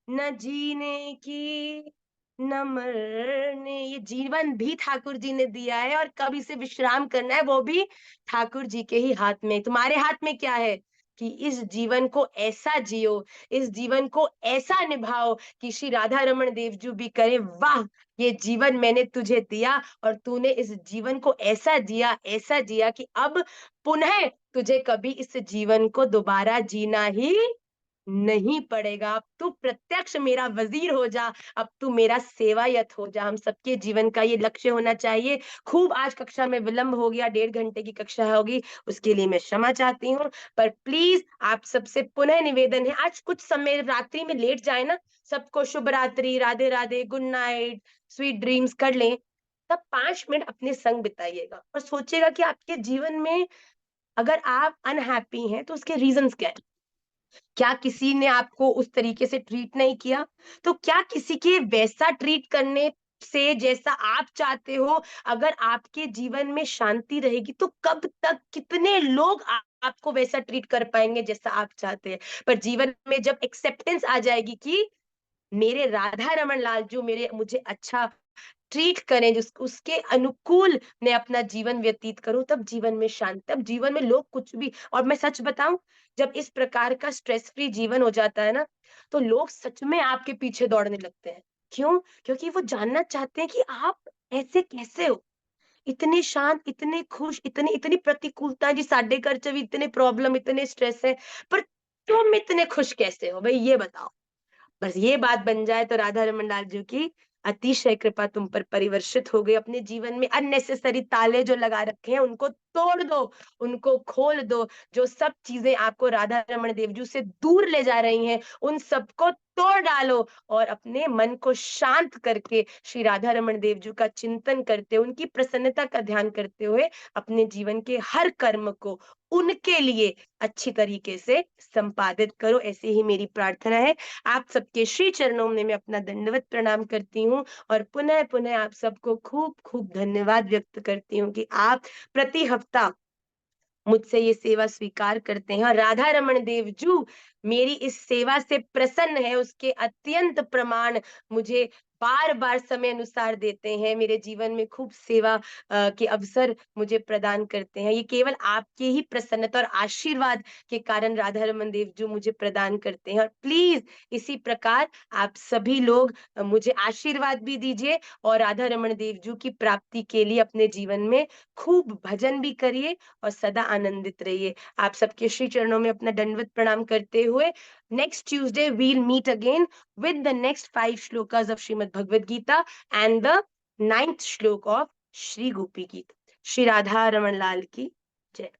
न जीने की, न मरने, ये जीवन भी ठाकुर जी ने दिया है, और कब इसे विश्राम करना है वो भी ठाकुर जी के ही हाथ में। तुम्हारे हाथ में क्या है कि इस जीवन को ऐसा जियो, इस जीवन को ऐसा निभाओ कि श्री राधा रमन देव जी भी करे, वाह ये जीवन मैंने तुझे दिया और तूने इस जीवन को ऐसा जिया कि अब पुनः तुझे कभी इस जीवन को दोबारा जीना ही नहीं पड़ेगा। अब तू प्रत्यक्ष मेरा वजीर हो जा, अब तू मेरा सेवायत हो जा। हम सबके जीवन का ये लक्ष्य होना चाहिए। खूब आज कक्षा में विलंब हो गया, 1.5 घंटे की कक्षा होगी, उसके लिए मैं क्षमा चाहती हूँ, पर प्लीज आप सबसे पुनः निवेदन है, आज कुछ समय रात्रि में लेट जाए ना, सबको शुभ रात्रि, Radhe Radhe, good night, sweet dreams कर लें, तब 5 मिनट अपने संग बिताइएगा और सोचिएगा कि आपके जीवन में अगर आप अनहैप्पी हैं तो उसके रीजंस क्या है। क्या किसी ने आपको उस तरीके से ट्रीट नहीं किया? तो क्या किसी के वैसा ट्रीट करने से जैसा आप चाहते हो, अगर आपके जीवन में शांति रहेगी तो कब तक कितने लोग आपको वैसा ट्रीट कर पाएंगे जैसा आप चाहते हैं? पर जीवन में जब एक्सेप्टेंस आ जाएगी कि मेरे राधा रमन लाल जो मुझे अच्छा ट्रीट करें, जिस उसके अनुकूल मैं अपना जीवन व्यतीत करूं, तब जीवन में शांति, तब जीवन में लोग कुछ भी। और मैं सच बताऊं, जब इस प्रकार का स्ट्रेस फ्री जीवन हो जाता है ना, तो लोग सच में आपके पीछे दौड़ने लगते हैं। क्यों? क्योंकि वो जानना चाहते हैं कि आप ऐसे कैसे हो, इतने शांत, इतने खुश, इतनी इतनी प्रतिकूलता जी, साडे घर च भी इतने प्रॉब्लम, इतने स्ट्रेस है, पर तुम इतने खुश कैसे हो भाई, ये बताओ। बस ये बात बन जाए तो राधा रमन लाल जी की अतिशय कृपा तुम पर परिवर्षित हो गई। अपने जीवन में अननेसेसरी ताले जो लगा रखे हैं उनको तोड़ दो, उनको खोल दो। जो सब चीजें आपको राधा रमन देव जी से दूर ले जा रही हैं, उन सबको तोड़ डालो और अपने मन को शांत करके श्री राधा रमन देव जी का चिंतन करते हुए, उनकी प्रसन्नता का ध्यान करते हुए अपने जीवन के हर कर्म को उनके लिए अच्छी तरीके से संपादित करो। ऐसे ही मेरी प्रार्थना है। आप सबके श्री चरणों में मैं अपना दंडवत प्रणाम करती हूँ और पुनः पुनः आप सबको खूब खूब धन्यवाद व्यक्त करती हूँ कि आप प्रति हफ्ता मुझसे ये सेवा स्वीकार करते हैं। और राधा रमन देव जू मेरी इस सेवा से प्रसन्न है, उसके अत्यंत प्रमाण मुझे बार बार समय अनुसार देते हैं, मेरे जीवन में खूब सेवा के अवसर मुझे प्रदान करते हैं। ये केवल आपके ही प्रसन्नता और आशीर्वाद के कारण राधा रमन देव जू मुझे प्रदान करते हैं। और प्लीज इसी प्रकार आप सभी लोग मुझे आशीर्वाद भी दीजिए और राधा रमन देव जू की प्राप्ति के लिए अपने जीवन में खूब भजन भी करिए और सदा आनंदित रहिए। आप सबके श्री चरणों में अपना दंडवत प्रणाम करते हुए next Tuesday we'll meet again with the next 5 shlokas of Srimad Bhagavad Gita and the 9th shlok of Shri Gopi Gita. Shri Radha Raman Lal ki Jai.